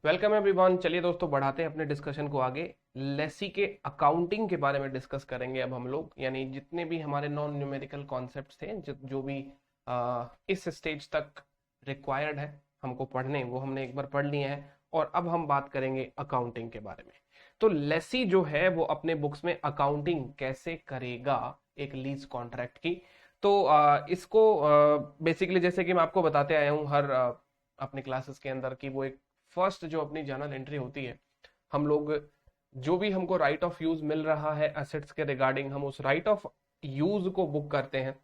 Welcome everyone. चलिए दोस्तों, बढ़ाते हैं अपने डिस्कशन को आगे। लेसी के अकाउंटिंग के बारे में डिस्कस करेंगे अब हम लोग, यानी जितने भी हमारे नॉन न्यूमेरिकल कॉन्सेप्ट्स थे जो भी इस स्टेज तक रिक्वायर्ड है हमको पढ़ने, वो हमने एक बार पढ़ लिए हैं। और अब हम बात करेंगे अकाउंटिंग के बारे में। तो लेसी जो है वो अपने बुक्स में अकाउंटिंग कैसे करेगा एक लीज कॉन्ट्रैक्ट की। तो इसको बेसिकली जैसे कि मैं आपको बताते आया हूँ हर अपने क्लासेस के अंदर, कि वो एक फर्स्ट जो अपनी जर्नल एंट्री होती है, हम लोग जो भी हमको राइट ऑफ यूज मिल रहा है एसेट्स के रिगार्डिंग, हम उस राइट ऑफ यूज को बुक करते हैं,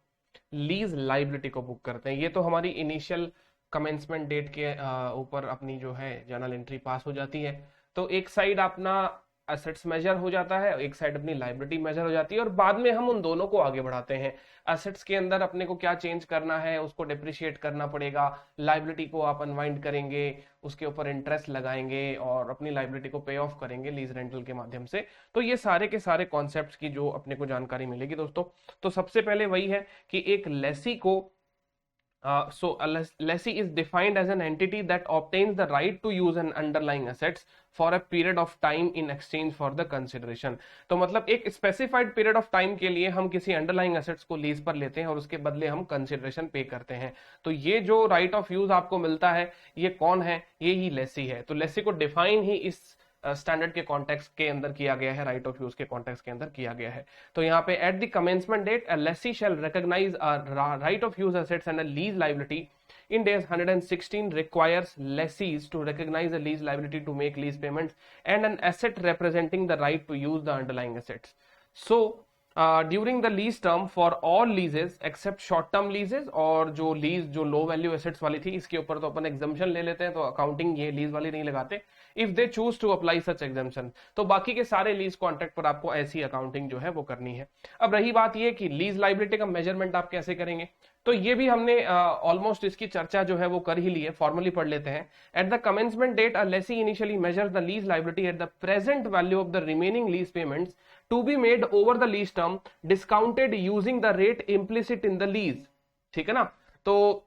लीज लाइबिलिटी को बुक करते हैं। ये तो हमारी इनिशियल कमेंसमेंट डेट के ऊपर अपनी जो है जर्नल एंट्री पास हो जाती है। तो एक साइड अपना एसेट्स मेजर हो जाता है, एक साइड अपनी लाइबिलिटी मेजर हो जाती है, और बाद में हम उन दोनों को आगे बढ़ाते हैं। एसेट्स के अंदर अपने को क्या चेंज करना है, उसको डिप्रिशिएट करना पड़ेगा। लाइबिलिटी को आप अनवाइंड करेंगे, उसके ऊपर इंटरेस्ट लगाएंगे और अपनी लाइबिलिटी को पे ऑफ करेंगे लीज रेंटल के माध्यम से। तो ये सारे के सारे कॉन्सेप्ट्स की जो अपने को जानकारी मिलेगी दोस्तों। तो सबसे पहले वही है कि एक लेसी को a lessee is defined as an entity that obtains the right to use an underlying assets for a period of time in exchange for the consideration। तो मतलब एक स्पेसिफाइड पीरियड ऑफ टाइम के लिए हम किसी अंडरलाइंग एसेट्स को lease पर लेते हैं और उसके बदले हम कंसिडरेशन पे करते हैं। तो ये जो राइट ऑफ यूज आपको मिलता है, ये कौन है? ये ही लेसी है। तो लेसी को डिफाइन ही इस स्टैंडर्ड के कॉन्टेक्स्ट के अंदर किया गया है, राइट ऑफ यूज के कॉन्टेक्स्ट के अंदर किया गया है। तो यहाँ पे at the commencement date a lessee shall recognise a right of use assets and a lease liability in days 116 requires lessees to recognize a lease liability to make lease payments and an asset representing the right to use the underlying assets. So during the lease term for all leases except short term leases, और जो lease जो low value assets वाली थी इसके ऊपर तो अपन exemption ले लेते हैं, तो अकाउंटिंग ये लीज वाली नहीं लगाते। If they choose to apply such exemption, तो बाकी के सारे लीज कॉन्ट्रैक्ट पर आपको ऐसी अकाउंटिंग जो है वो करनी है। अब रही बात ये कि लीज लाइबिलिटी का मेजरमेंट आप कैसे करेंगे, तो ये भी हमने ऑलमोस्ट इसकी चर्चा जो है वो कर ही ली है, फॉर्मली पढ़ लेते हैं। At the commencement date a lessee initially measures the lease liability at the present value of the remaining lease payments to be made over the lease term discounted using the rate implicit in the lease. ठीक है ना? तो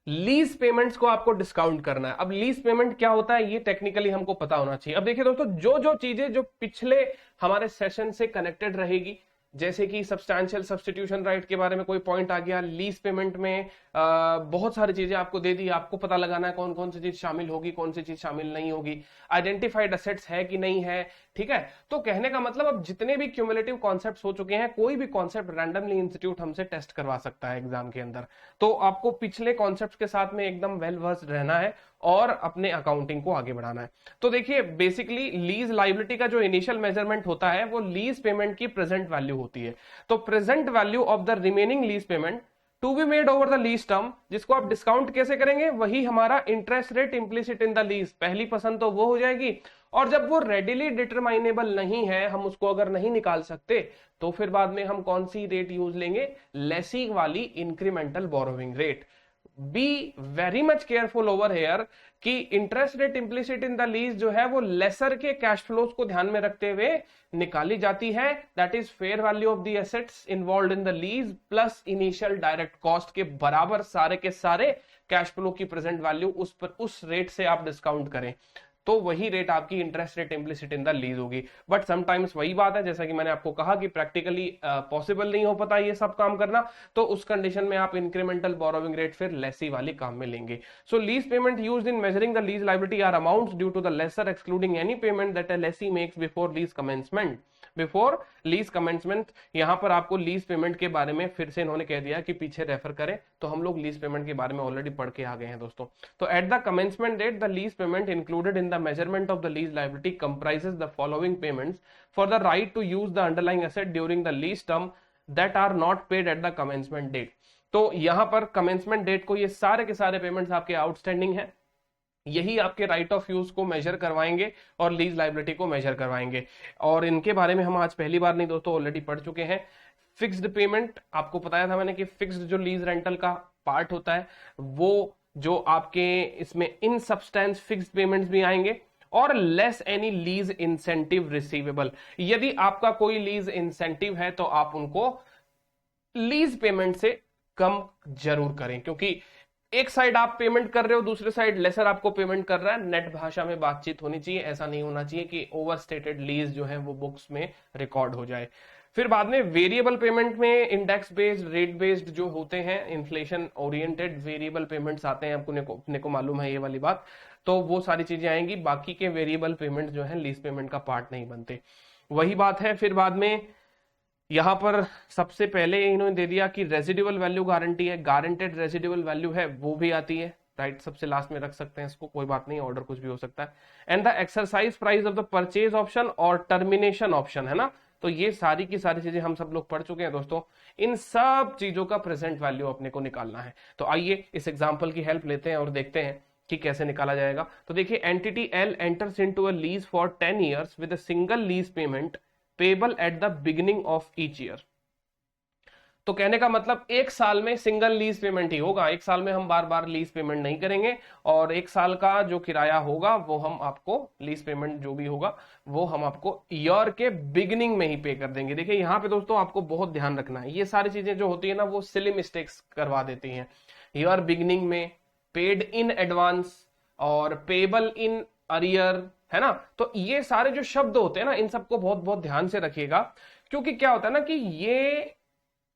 lease payments को आपको discount करना है। अब lease payment क्या होता है ये टेक्निकली हमको पता होना चाहिए। अब देखिए दोस्तों, जो जो चीजें जो पिछले हमारे सेशन से कनेक्टेड रहेगी, जैसे कि सब्सटैंशियल सब्स्टिट्यूशन राइट के बारे में कोई पॉइंट आ गया, लीज पेमेंट में बहुत सारी चीजें आपको दे दी, आपको पता लगाना है कौन कौन सी चीज शामिल होगी, कौन सी चीज शामिल नहीं होगी, आइडेंटिफाइड असेट्स है कि नहीं है। ठीक है? तो कहने का मतलब अब जितने भी क्यूमुलेटिव कॉन्सेप्ट्स हो चुके हैं, कोई भी कॉन्सेप्ट रैंडमली इंस्टीट्यूट हमसे टेस्ट करवा सकता है एग्जाम के अंदर। तो आपको पिछले कॉन्सेप्ट्स के साथ में एकदम वेल वर्स्ड रहना है और अपने अकाउंटिंग को आगे बढ़ाना है। तो देखिए, बेसिकली लीज लाइबिलिटी का जो इनिशियल मेजरमेंट होता है वो लीज पेमेंट की प्रेजेंट वैल्यू होती है। तो present value of the remaining lease payment to be made over the lease term, जिसको आप डिस्काउंट कैसे करेंगे, वही हमारा interest rate implicit in the lease. पहली पसंद तो वो हो जाएगी, और जब वो रेडिली डिटरमाइनेबल नहीं है, हम उसको अगर नहीं निकाल सकते, तो फिर बाद में हम कौन सी रेट यूज लेंगे? लेसी वाली incremental borrowing rate. Be very much careful over here कि interest rate implicit in the lease जो है वो लेसर के कैश फ्लोज को ध्यान में रखते हुए निकाली जाती है। That is fair value of the assets involve in the lease plus initial direct cost के बराबर सारे के सारे कैश फ्लो की प्रेजेंट वैल्यू उस पर उस रेट से आप डिस्काउंट करें, तो वही रेट आपकी interest rate implicit in the lease होगी। बट समटाइम्स वही बात है, जैसा कि मैंने आपको कहा कि प्रैक्टिकली पॉसिबल नहीं हो पाता ये सब काम करना, तो उस कंडीशन में आप इंक्रीमेंटल बोरोविंग रेट फिर लेसी वाली काम में लेंगे। So lease payment used in measuring the lease liability are amounts due to the lessor excluding any payment that a lessee makes before lease commencement. Before lease commencement, यहां पर आपको lease payment के बारे में फिर से इन्होंने कह दिया कि पीछे रेफर करें, तो हम लोग लीज पेमेंट के बारे में ऑलरेडी पढ़ के आ गए हैं दोस्तों। तो at the commencement date the lease payment included in the measurement of the lease liability comprises the following payments for the right to use the underlying asset during the lease term that are not paid at the commencement date. तो यहां पर commencement date को ये सारे के सारे payments आपके outstanding है, यही आपके राइट ऑफ यूज को मेजर करवाएंगे और लीज लाइबिलिटी को मेजर करवाएंगे। और इनके बारे में हम आज पहली बार नहीं दोस्तों, ऑलरेडी पढ़ चुके हैं। फिक्स्ड पेमेंट आपको बताया था मैंने कि फिक्स्ड जो लीज रेंटल का पार्ट होता है वो जो आपके इसमें इन सब्सटेंस फिक्स्ड पेमेंट्स भी आएंगे, और less any lease incentive receivable. यदि आपका कोई लीज इंसेंटिव है तो आप उनको लीज पेमेंट से कम जरूर करें, क्योंकि एक साइड आप पेमेंट कर रहे हो, दूसरे साइड लेसर आपको पेमेंट कर रहा है, नेट भाषा में बातचीत होनी चाहिए, ऐसा नहीं होना चाहिए कि ओवर स्टेटेड लीज जो है वो बुक्स में रिकॉर्ड हो जाए। फिर बाद में वेरिएबल पेमेंट में इंडेक्स बेस्ड, रेट बेस्ड जो होते हैं, इन्फ्लेशन ओरिएंटेड वेरिएबल पेमेंट्स आते हैं, आपको अपने को मालूम है ये वाली बात, तो वो सारी चीजें आएंगी। बाकी के वेरिएबल पेमेंट जो है लीज पेमेंट का पार्ट नहीं बनते, वही बात है। फिर बाद में यहां पर सबसे पहले इन्होंने दे दिया कि रेजिडुअल वैल्यू गारंटी है, गारंटेड रेजिडुअल वैल्यू है वो भी आती है, राइट, सबसे लास्ट में रख सकते हैं इसको, कोई बात नहीं, ऑर्डर कुछ भी हो सकता है। And the exercise price of the purchase option और टर्मिनेशन ऑप्शन, है ना, तो ये सारी की सारी चीजें हम सब लोग पढ़ चुके हैं दोस्तों। इन सब चीजों का प्रेजेंट वैल्यू अपने को निकालना है। तो आइए इस एग्जांपल की हेल्प लेते हैं और देखते हैं कि कैसे निकाला जाएगा। तो देखिए, entity L enters into a lease for 10 years with a single lease payment payable at the beginning of each year. तो कहने का मतलब एक साल में सिंगल लीज पेमेंट ही होगा, एक साल में हम बार बार लीज पेमेंट नहीं करेंगे, और एक साल का जो किराया होगा वो हम आपको, लीज पेमेंट जो भी होगा वो हम आपको ईयर के बिगिनिंग में ही पे कर देंगे। देखिए यहाँ पे दोस्तों आपको बहुत ध्यान रखना है, ये सारी चीजें जो होती है ना वो सिली मिस्टेक्स करवा देती हैं। ईयर बिगिनिंग में, पेड इन एडवांस और पेबल इन अरियर, है ना, तो ये सारे जो शब्द होते हैं ना इन सबको बहुत बहुत ध्यान से रखिएगा, क्योंकि क्या होता है ना कि ये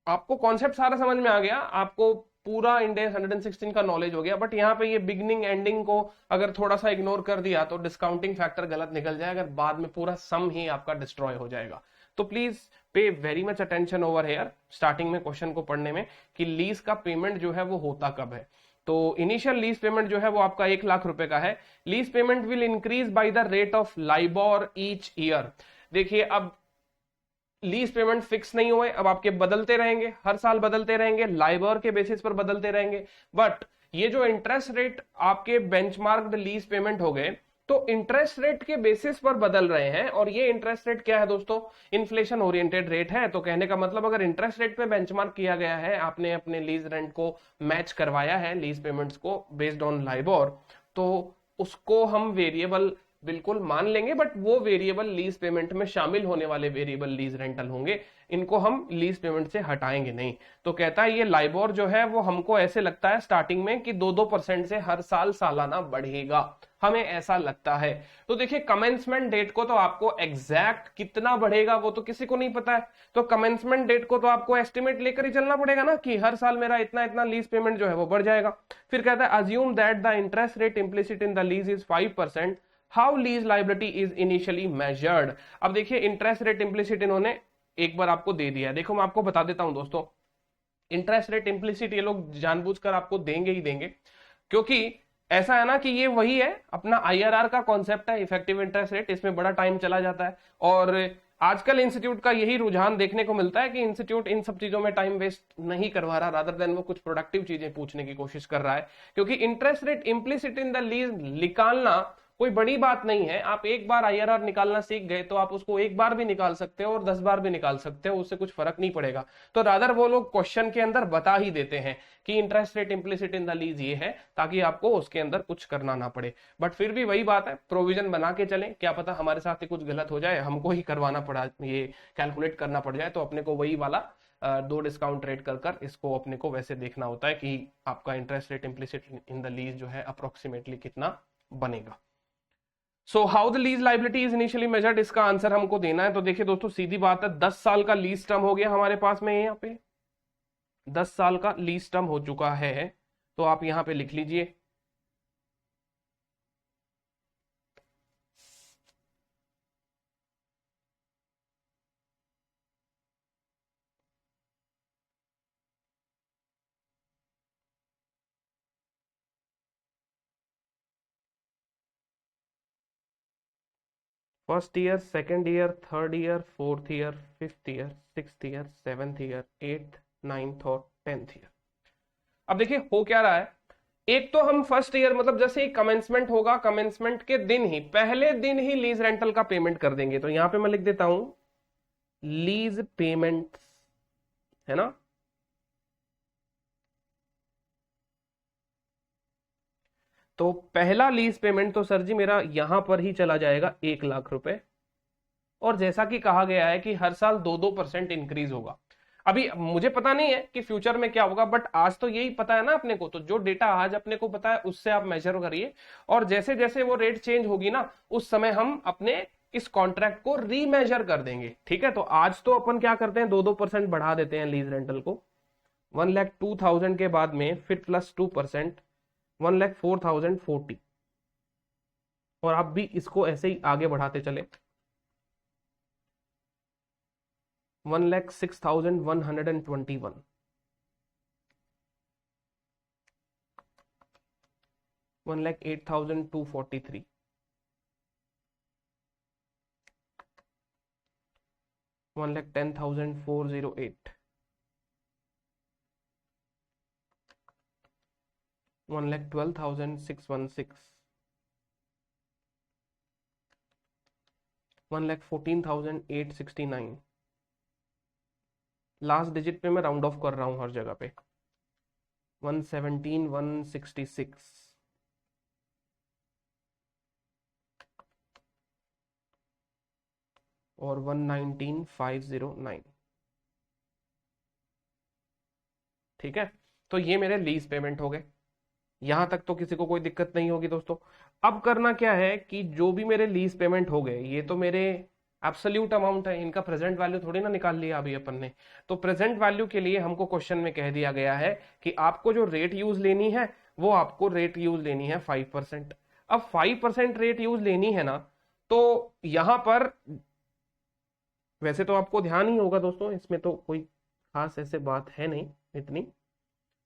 आपको कॉन्सेप्ट सारा समझ में आ गया, आपको पूरा इंडेक्स 116 का नॉलेज हो गया, बट यहाँ पे ये बिगनिंग एंडिंग को अगर थोड़ा सा इग्नोर कर दिया तो डिस्काउंटिंग फैक्टर गलत निकल जाएगा, अगर बाद में पूरा सम ही आपका डिस्ट्रॉय हो जाएगा। तो please pay very much attention over here starting में क्वेश्चन को पढ़ने में, कि लीज का पेमेंट जो है वो होता कब है। तो इनिशियल लीज पेमेंट जो है वो आपका 1 लाख रुपए का है। Lease payment will increase by the rate of LIBOR each year. देखिए, अब लीज पेमेंट फिक्स नहीं हुए, अब आपके बदलते रहेंगे, हर साल बदलते रहेंगे, लाइबोर के बेसिस पर बदलते रहेंगे, बट ये जो इंटरेस्ट रेट आपके बेंचमार्क्ड लीज पेमेंट हो गए, तो इंटरेस्ट रेट के बेसिस पर बदल रहे हैं, और ये इंटरेस्ट रेट क्या है दोस्तों, इन्फ्लेशन ओरिएंटेड रेट है। तो कहने का मतलब अगर इंटरेस्ट रेट पे बेंचमार्क किया गया है, आपने अपने लीज रेंट को मैच करवाया है लीज पेमेंट्स को बेस्ड ऑन लाइबोर, तो उसको हम वेरिएबल बिल्कुल मान लेंगे, बट वो वेरिएबल लीज पेमेंट में शामिल होने वाले वेरिएबल लीज रेंटल होंगे, इनको हम लीज पेमेंट से हटाएंगे नहीं। तो कहता है ये लाइबोर जो है वो हमको ऐसे लगता है स्टार्टिंग में कि 2-2% से हर साल सालाना बढ़ेगा, हमें ऐसा लगता है। तो देखिए, कमेंसमेंट डेट को तो आपको एग्जैक्ट कितना बढ़ेगा वो तो किसी को नहीं पता है, तो कमेंसमेंट डेट को तो आपको एस्टिमेट लेकर ही चलना पड़ेगा ना, कि हर साल मेरा इतना इतना लीज पेमेंट जो है वो बढ़ जाएगा। फिर कहता है assume that the interest rate implicit in the lease is 5%, how lease liability is initially measured. अब देखिए, इंटरेस्ट रेट इम्प्लिसिट इन्होंने एक बार आपको दे दिया है। देखो मैं आपको बता देता हूं दोस्तों, इंटरेस्ट रेट इम्प्लिसिट ये लोग जानबूझकर आपको देंगे ही देंगे, क्योंकि ऐसा है ना कि ये वही है अपना आईआरआर का कॉन्सेप्ट है, इफेक्टिव इंटरेस्ट रेट, इसमें बड़ा टाइम चला जाता है, और आजकल इंस्टीट्यूट का यही रुझान देखने को मिलता है कि इंस्टीट्यूट इन सब चीजों में टाइम वेस्ट नहीं करवा रहा, रादर देन वो कुछ प्रोडक्टिव चीजें पूछने की कोशिश कर रहा है, क्योंकि interest rate implicit in the lease निकालना कोई बड़ी बात नहीं है। आप एक बार आईआरआर निकालना सीख गए तो आप उसको एक बार भी निकाल सकते हो और 10 बार भी निकाल सकते हो, उससे कुछ फर्क नहीं पड़ेगा। तो रादर वो लोग क्वेश्चन के अंदर बता ही देते हैं कि interest rate implicit in the lease ये है, ताकि आपको उसके अंदर कुछ करना ना पड़े। बट फिर भी वही बात है, प्रोविजन बना के चलें, क्या पता हमारे साथ ही कुछ गलत हो जाए, हमको ही करवाना पड़ा, ये कैलकुलेट करना पड़ जाए, तो अपने को वही वाला 2 डिस्काउंट रेट कर इसको अपने को वैसे देखना होता है कि आपका interest rate implicit in the lease जो है अप्रोक्सीमेटली कितना बनेगा। So how the lease liability is initially measured, इसका आंसर हमको देना है। तो देखिए दोस्तों, सीधी बात है, 10 साल का लीज टर्म हो गया हमारे पास में, यहाँ पे 10 साल का लीज टर्म हो चुका है, तो आप यहाँ पे लिख लीजिए first year, second year, third year, fourth year, fifth year, sixth year, seventh year, eighth, ninth और 10th ईयर। अब देखिए हो क्या रहा है, एक तो हम फर्स्ट ईयर मतलब जैसे ही कमेंसमेंट होगा, कमेंसमेंट के दिन ही, पहले दिन ही लीज रेंटल का पेमेंट कर देंगे। तो यहां पे मैं लिख देता हूं लीज पेमेंट, है ना, तो पहला लीज पेमेंट तो सर जी मेरा यहां पर ही चला जाएगा 1 लाख रुपए, और जैसा कि कहा गया है कि हर साल 2-2% इंक्रीज होगा। अभी मुझे पता नहीं है कि फ्यूचर में क्या होगा, बट आज तो यही पता है ना अपने को, तो जो डेटा आज अपने को पता है उससे आप मेजर करिए, और जैसे जैसे वो रेट चेंज होगी ना उस समय हम अपने इस कॉन्ट्रैक्ट को रीमेजर कर देंगे। ठीक है, तो आज तो अपन क्या करते हैं, 2-2% बढ़ा देते हैं लीज रेंटल को। 1,02,000 के बाद में फिर प्लस 2%, 1,04,040, और आप भी इसको ऐसे ही आगे बढ़ाते चले। 1,06,121, 1,08,243, 1,10,408, 1,12,616, 1,14,869। लास्ट डिजिट पे मैं राउंड ऑफ कर रहा हूं हर जगह पे। 117,166, और 119,509। ठीक है, तो ये मेरे लीज पेमेंट हो गए। यहां तक तो किसी को कोई दिक्कत नहीं होगी दोस्तों। अब करना क्या है कि जो भी मेरे लीज पेमेंट हो गए, ये तो मेरे एब्सोल्यूट अमाउंट है, इनका प्रेजेंट वैल्यू थोड़ी ना निकाल लिया अभी अपन ने। तो प्रेजेंट वैल्यू के लिए हमको क्वेश्चन में कह दिया गया है कि आपको जो रेट यूज लेनी है वो आपको रेट यूज लेनी है 5%। अब 5% रेट यूज लेनी है ना, तो यहां पर वैसे तो आपको ध्यान ही होगा दोस्तों, इसमें तो कोई खास ऐसे बात है नहीं इतनी।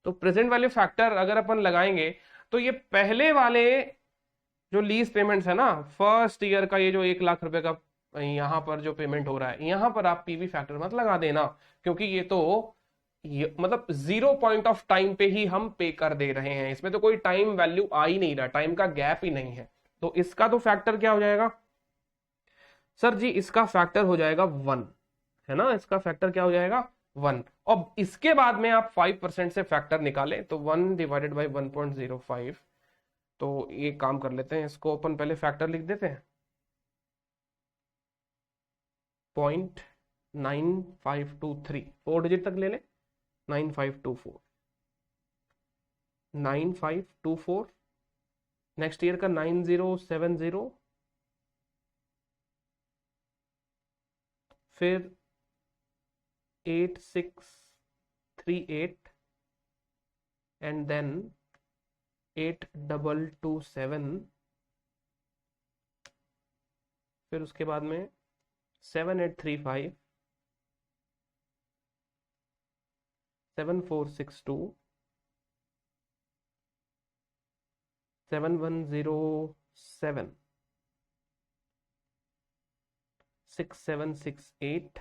तो प्रेजेंट वैल्यू फैक्टर अगर अपन लगाएंगे तो ये पहले वाले जो लीज पेमेंट्स है ना, फर्स्ट ईयर का ये जो 1 लाख रुपए का यहाँ पर जो पेमेंट हो रहा है, यहाँ पर आप पीवी फैक्टर मत लगा देना, क्योंकि ये मतलब 0 पॉइंट ऑफ टाइम पे ही हम पे कर दे रहे हैं, इसमें तो कोई टाइम वैल्यू आ ही नहीं रहा, टाइम का गैप ही नहीं है। तो इसका तो फैक्टर क्या हो जाएगा सर जी, इसका फैक्टर हो जाएगा 1, है ना, इसका फैक्टर क्या हो जाएगा 1। अब इसके बाद में आप 5% से फैक्टर निकालें तो 1/1.05। तो ये काम कर लेते हैं, इसको अपन पहले फैक्टर लिख देते हैं, 0.9523, 4 डिजिट तक ले लें, 9524, 9524, नेक्स्ट ईयर का 9070, फिर 8638, एंड देन 8227, फिर उसके बाद में 7835, 7462, 7107, 6768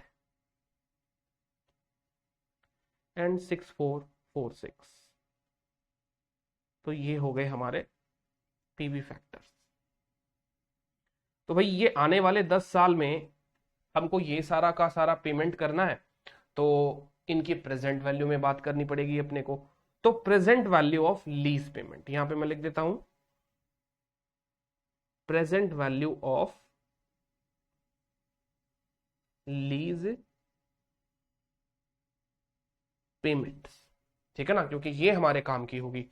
एंड 6446। तो ये हो गए हमारे पीवी फैक्टर्स। तो भाई ये आने वाले 10 साल में हमको ये सारा का सारा पेमेंट करना है, तो इनकी प्रेजेंट वैल्यू में बात करनी पड़ेगी अपने को। तो present value of lease payment यहां पे मैं लिख देता हूं, present value of lease payments. ठीक है ना, क्योंकि ये हमारे काम की होगी।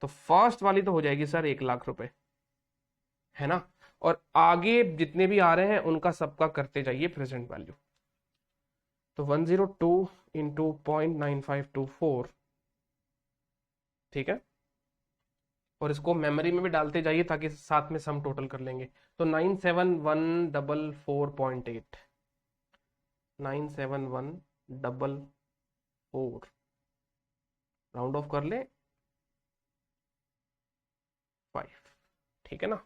तो फर्स्ट वाली तो हो जाएगी सर 1 लाख रुपए, है ना, और आगे जितने भी आ रहे हैं उनका सबका करते जाइए प्रेजेंट वैल्यू। तो 102 इंटू 0.9524, ठीक है, और इसको मेमोरी में भी डालते जाइए ताकि साथ में सम टोटल कर लेंगे। तो 97144.8, 97144, राउंड ऑफ कर ले 5, ठीक है ना।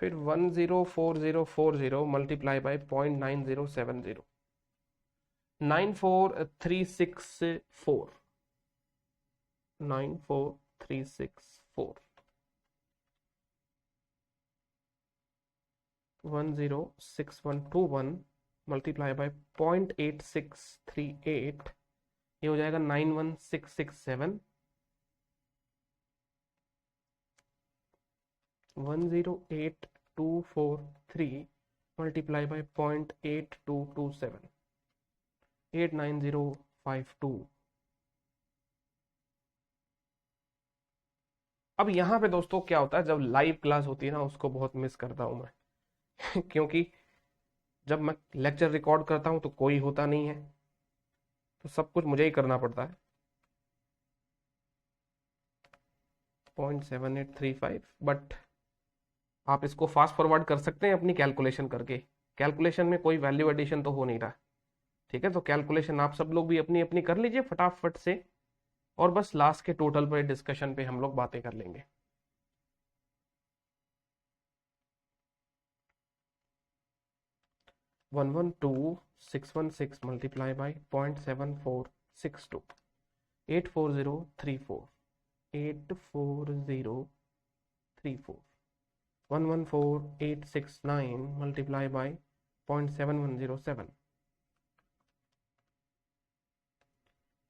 फिर 104040 मल्टीप्लाई बाय 0.9070, 94364, 94364, 106121 मल्टीप्लाई बाय 0.8638, ये हो जाएगा 91667, 108243 मल्टीप्लाई बाय 0.8227, 89052। अब यहाँ पे दोस्तों क्या होता है, जब लाइव क्लास होती है ना, उसको बहुत मिस करता हूं मैं क्योंकि जब मैं लेक्चर रिकॉर्ड करता हूं तो कोई होता नहीं है, तो सब कुछ मुझे ही करना पड़ता है। 0.7835, बट आप इसको फास्ट फॉरवर्ड कर सकते हैं अपनी कैलकुलेशन करके। कैलकुलेशन में कोई वैल्यू एडिशन तो हो नहीं रहा, ठीक है। तो कैलकुलेशन आप सब लोग भी अपनी अपनी कर लीजिए फटाफट से, और बस लास्ट के टोटल पे डिस्कशन पे हम लोग बातें कर लेंगे। One one two 616 multiply by 0.7462, 84034, 84034, 114869 multiply by 0.7107,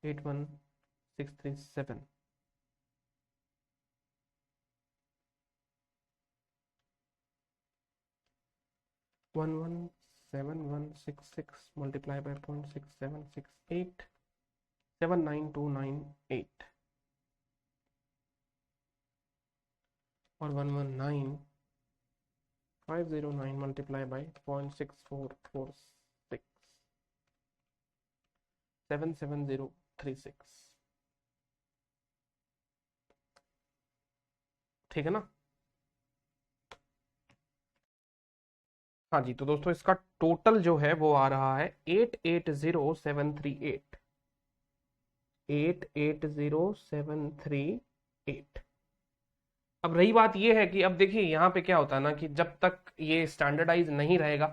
81637, 117,166 multiplied by 0.6768, 79298, और 119,509 multiplied by 0.6446, 77036। ठीक है ना। हाँ जी, तो दोस्तों इसका टोटल जो है वो आ रहा है 880738, 880738। अब रही बात ये है कि अब देखिए यहाँ पे क्या होता है ना, कि जब तक ये स्टैंडर्डाइज नहीं रहेगा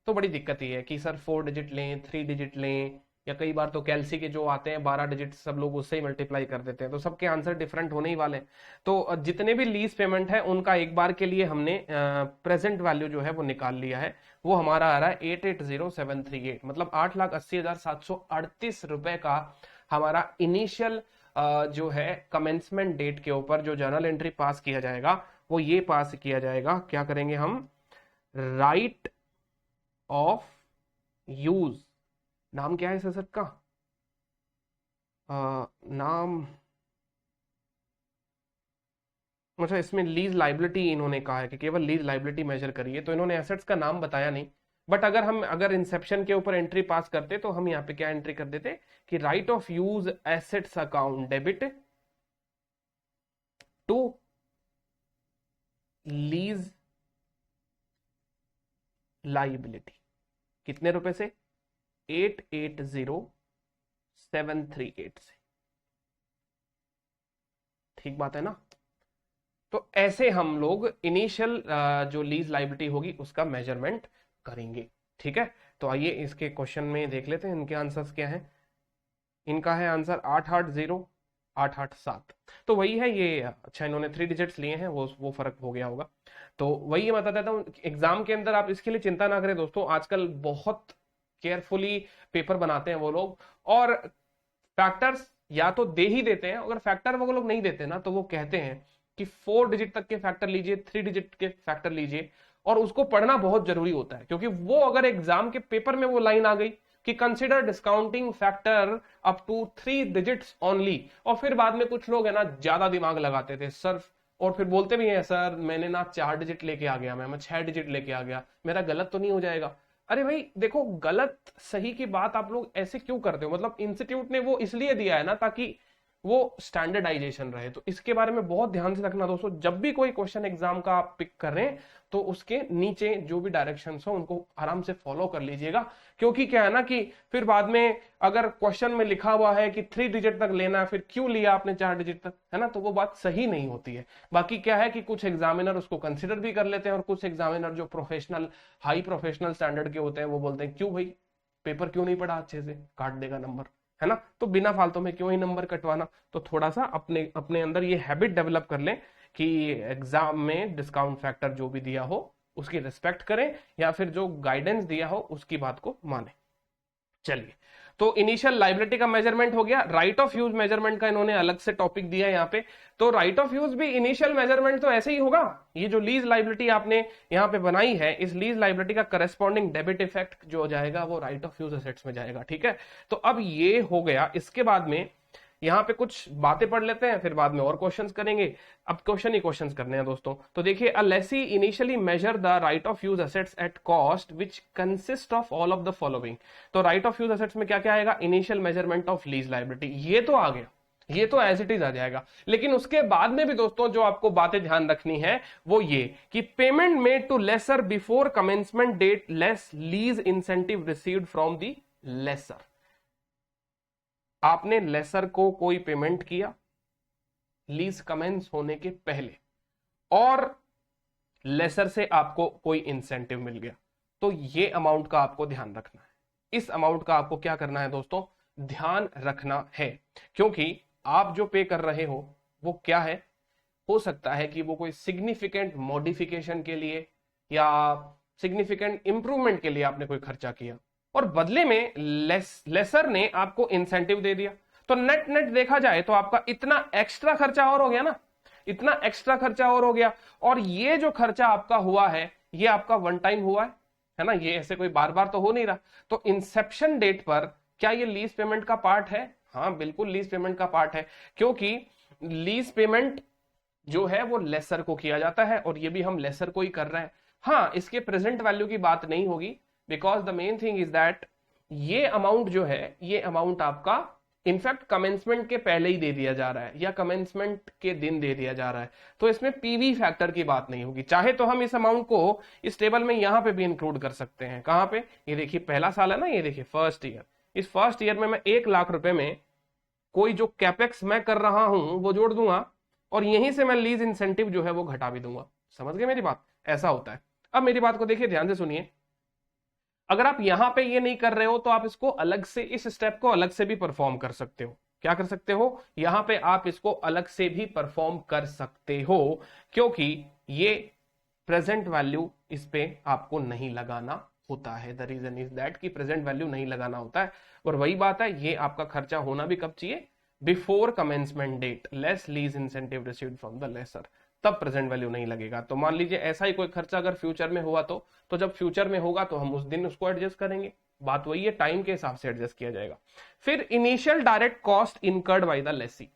तो बड़ी दिक्कत ये है कि सर 4 डिजिट लें, 3 डिजिट लें, या कई बार तो कैलसी के जो आते हैं 12 डिजिट, सब लोग उससे ही मल्टीप्लाई कर देते हैं, तो सबके आंसर डिफरेंट होने ही वाले हैं। तो जितने भी लीज पेमेंट है उनका एक बार के लिए हमने प्रेजेंट वैल्यू जो है वो निकाल लिया है। वो हमारा आ रहा है 880738, मतलब 8,80,738 रुपए का हमारा इनिशियल जो है कमेंसमेंट डेट के ऊपर जो जर्नल एंट्री पास किया जाएगा, वो ये पास किया जाएगा। क्या करेंगे हम, राइट ऑफ यूज, नाम क्या है सर का, नाम, अच्छा इसमें लीज लाइबिलिटी इन्होंने कहा है कि केवल लीज लाइबिलिटी मेजर करिए, तो इन्होंने एसेट्स का नाम बताया नहीं। बट अगर इंसेप्शन के ऊपर एंट्री पास करते तो हम यहाँ पे क्या एंट्री कर देते कि right of use assets account debit to lease liability, कितने रुपए से, 880738 से। ठीक बात है ना। तो ऐसे हम लोग इनिशियल जो लीज लाइबिलिटी होगी उसका मेजरमेंट करेंगे। ठीक है, तो आइए इसके क्वेश्चन में देख लेते हैं इनके आंसर्स क्या हैं। इनका है आंसर 880887, तो वही है ये। अच्छा इन्होंने 3 डिजिट्स लिए हैं, वो फर्क हो गया होगा। तो वही मैं बता देता हूँ, एग्जाम के अंदर आप इसके लिए चिंता ना करें दोस्तों, आजकल बहुत केयरफुली पेपर बनाते हैं वो लोग, और फैक्टर्स या तो दे ही देते हैं, अगर फैक्टर वो लोग नहीं देते ना तो वो कहते हैं कि 4 डिजिट तक के फैक्टर लीजिए, 3 डिजिट के फैक्टर लीजिए, और उसको पढ़ना बहुत जरूरी होता है, क्योंकि वो अगर एग्जाम के पेपर में वो लाइन आ गई कि consider discounting factor up to 3 digits only, और फिर बाद में कुछ लोग है ना ज्यादा दिमाग लगाते थे सर, और फिर बोलते भी हैं सर मैंने ना 4 डिजिट लेके आ गया, मैं 6 डिजिट लेके आ गया, मेरा गलत तो नहीं हो जाएगा। अरे भाई देखो, गलत सही की बात आप लोग ऐसे क्यों करते हो, मतलब इंस्टीट्यूट ने वो इसलिए दिया है ना ताकि वो स्टैंडर्डाइजेशन रहे। तो इसके बारे में बहुत ध्यान से रखना दोस्तों, जब भी कोई क्वेश्चन एग्जाम का आप पिक कर रहे हैं तो उसके नीचे जो भी डायरेक्शंस हो उनको आराम से फॉलो कर लीजिएगा, क्योंकि क्या है ना कि फिर बाद में अगर क्वेश्चन में लिखा हुआ है कि 3 डिजिट तक लेना है, फिर क्यों लिया आपने 4 डिजिट तक, है ना, तो वो बात सही नहीं होती है। बाकी क्या है कि कुछ एग्जामिनर उसको कंसिडर भी कर लेते हैं, और कुछ एग्जामिनर जो प्रोफेशनल हाई प्रोफेशनल स्टैंडर्ड के होते हैं वो बोलते हैं क्यों भाई पेपर क्यों नहीं पढ़ा अच्छे से, काट देगा नंबर, है ना, तो बिना फालतू में क्यों ही नंबर कटवाना। तो थोड़ा सा अपने अपने अंदर ये हैबिट डेवलप कर लें कि एग्जाम में डिस्काउंट फैक्टर जो भी दिया हो उसकी रिस्पेक्ट करें, या फिर जो गाइडेंस दिया हो उसकी बात को माने। चलिए, तो इनिशियल लाइबिलिटी का मेजरमेंट हो गया। राइट ऑफ यूज मेजरमेंट का इन्होंने अलग से टॉपिक दिया है यहाँ पे। तो राइट ऑफ यूज भी इनिशियल मेजरमेंट तो ऐसे ही होगा। ये जो लीज लाइबिलिटी आपने यहाँ पे बनाई है, इस लीज लाइबिलिटी का करस्पॉन्डिंग डेबिट इफेक्ट जो जाएगा वो राइट ऑफ यूज एसेट्स में जाएगा। ठीक है, तो अब ये हो गया। इसके बाद में यहाँ पे कुछ बातें पढ़ लेते हैं, फिर बाद में और क्वेश्चंस करेंगे। अब क्वेश्चन ही क्वेश्चंस करने हैं दोस्तों। तो देखिए, a lessee initially measure the right of use assets at cost which consist of all of the following. तो राइट ऑफ यूज एसेट्स में क्या क्या आएगा? Initial measurement of lease liability, ये तो आ गया, ये तो एज इट इज आ जाएगा। लेकिन उसके बाद में भी दोस्तों जो आपको बातें ध्यान रखनी है वो ये कि payment made to lessor before commencement date less lease incentive received from the lessor. आपने लेसर को कोई पेमेंट किया लीज कमेंस होने के पहले और लेसर से आपको कोई इंसेंटिव मिल गया, तो ये अमाउंट का आपको ध्यान रखना है। इस अमाउंट का आपको क्या करना है दोस्तों? ध्यान रखना है, क्योंकि आप जो पे कर रहे हो वो क्या है? हो सकता है कि वो कोई सिग्निफिकेंट मॉडिफिकेशन के लिए या सिग्निफिकेंट इंप्रूवमेंट के लिए आपने कोई खर्चा किया और बदले में लेसर ने आपको इंसेंटिव दे दिया। तो नेट नेट देखा जाए तो आपका इतना एक्स्ट्रा खर्चा और हो गया ना, इतना एक्स्ट्रा खर्चा और हो गया। और ये जो खर्चा आपका हुआ है ये आपका वन टाइम हुआ है ना, ये ऐसे कोई बार बार तो हो नहीं रहा। तो इंसेप्शन डेट पर क्या ये लीज पेमेंट का पार्ट है? हाँ, बिल्कुल लीज पेमेंट का पार्ट है, क्योंकि लीज पेमेंट जो है वो लेसर को किया जाता है और ये भी हम लेसर को ही कर रहे हैं। हाँ, इसके प्रेजेंट वैल्यू की बात नहीं होगी, because the main thing is that ये अमाउंट जो है, ये अमाउंट आपका इनफैक्ट कमेंसमेंट के पहले ही दे दिया जा रहा है या कमेंसमेंट के दिन दे दिया जा रहा है, तो इसमें पीवी फैक्टर की बात नहीं होगी। चाहे तो हम इस अमाउंट को इस टेबल में यहां पे भी इंक्लूड कर सकते हैं। कहां पे? ये देखिए पहला साल है ना, ये देखिए फर्स्ट ईयर। इस फर्स्ट ईयर में मैं 1 लाख रुपए में कोई जो कैपेक्स मैं कर रहा हूं वो जोड़ दूंगा और यहीं से मैं लीज इंसेंटिव जो है वो घटा भी दूंगा। समझ गए मेरी बात? ऐसा होता है। अब मेरी बात को देखिए, ध्यान से सुनिए। अगर आप यहां पे ये नहीं कर रहे हो तो आप इसको अलग से, इस स्टेप को अलग से भी परफॉर्म कर सकते हो। क्या कर सकते हो? यहां पे आप इसको अलग से भी परफॉर्म कर सकते हो, क्योंकि ये प्रेजेंट वैल्यू इस पे आपको नहीं लगाना होता है। द रीजन इज दैट कि प्रेजेंट वैल्यू नहीं लगाना होता है। और वही बात है, ये आपका खर्चा होना भी कब चाहिए? Before commencement date less lease incentive received from the lessor, तब प्रेजेंट वैल्यू नहीं लगेगा। तो मान लीजिए ऐसा ही कोई खर्चा अगर फ्यूचर में हुआ तो जब फ्यूचर में होगा तो हम उस दिन उसको एडजस्ट करेंगे। बात वही है, टाइम के हिसाब से एडजस्ट किया जाएगा। फिर initial direct cost incurred by the lessee.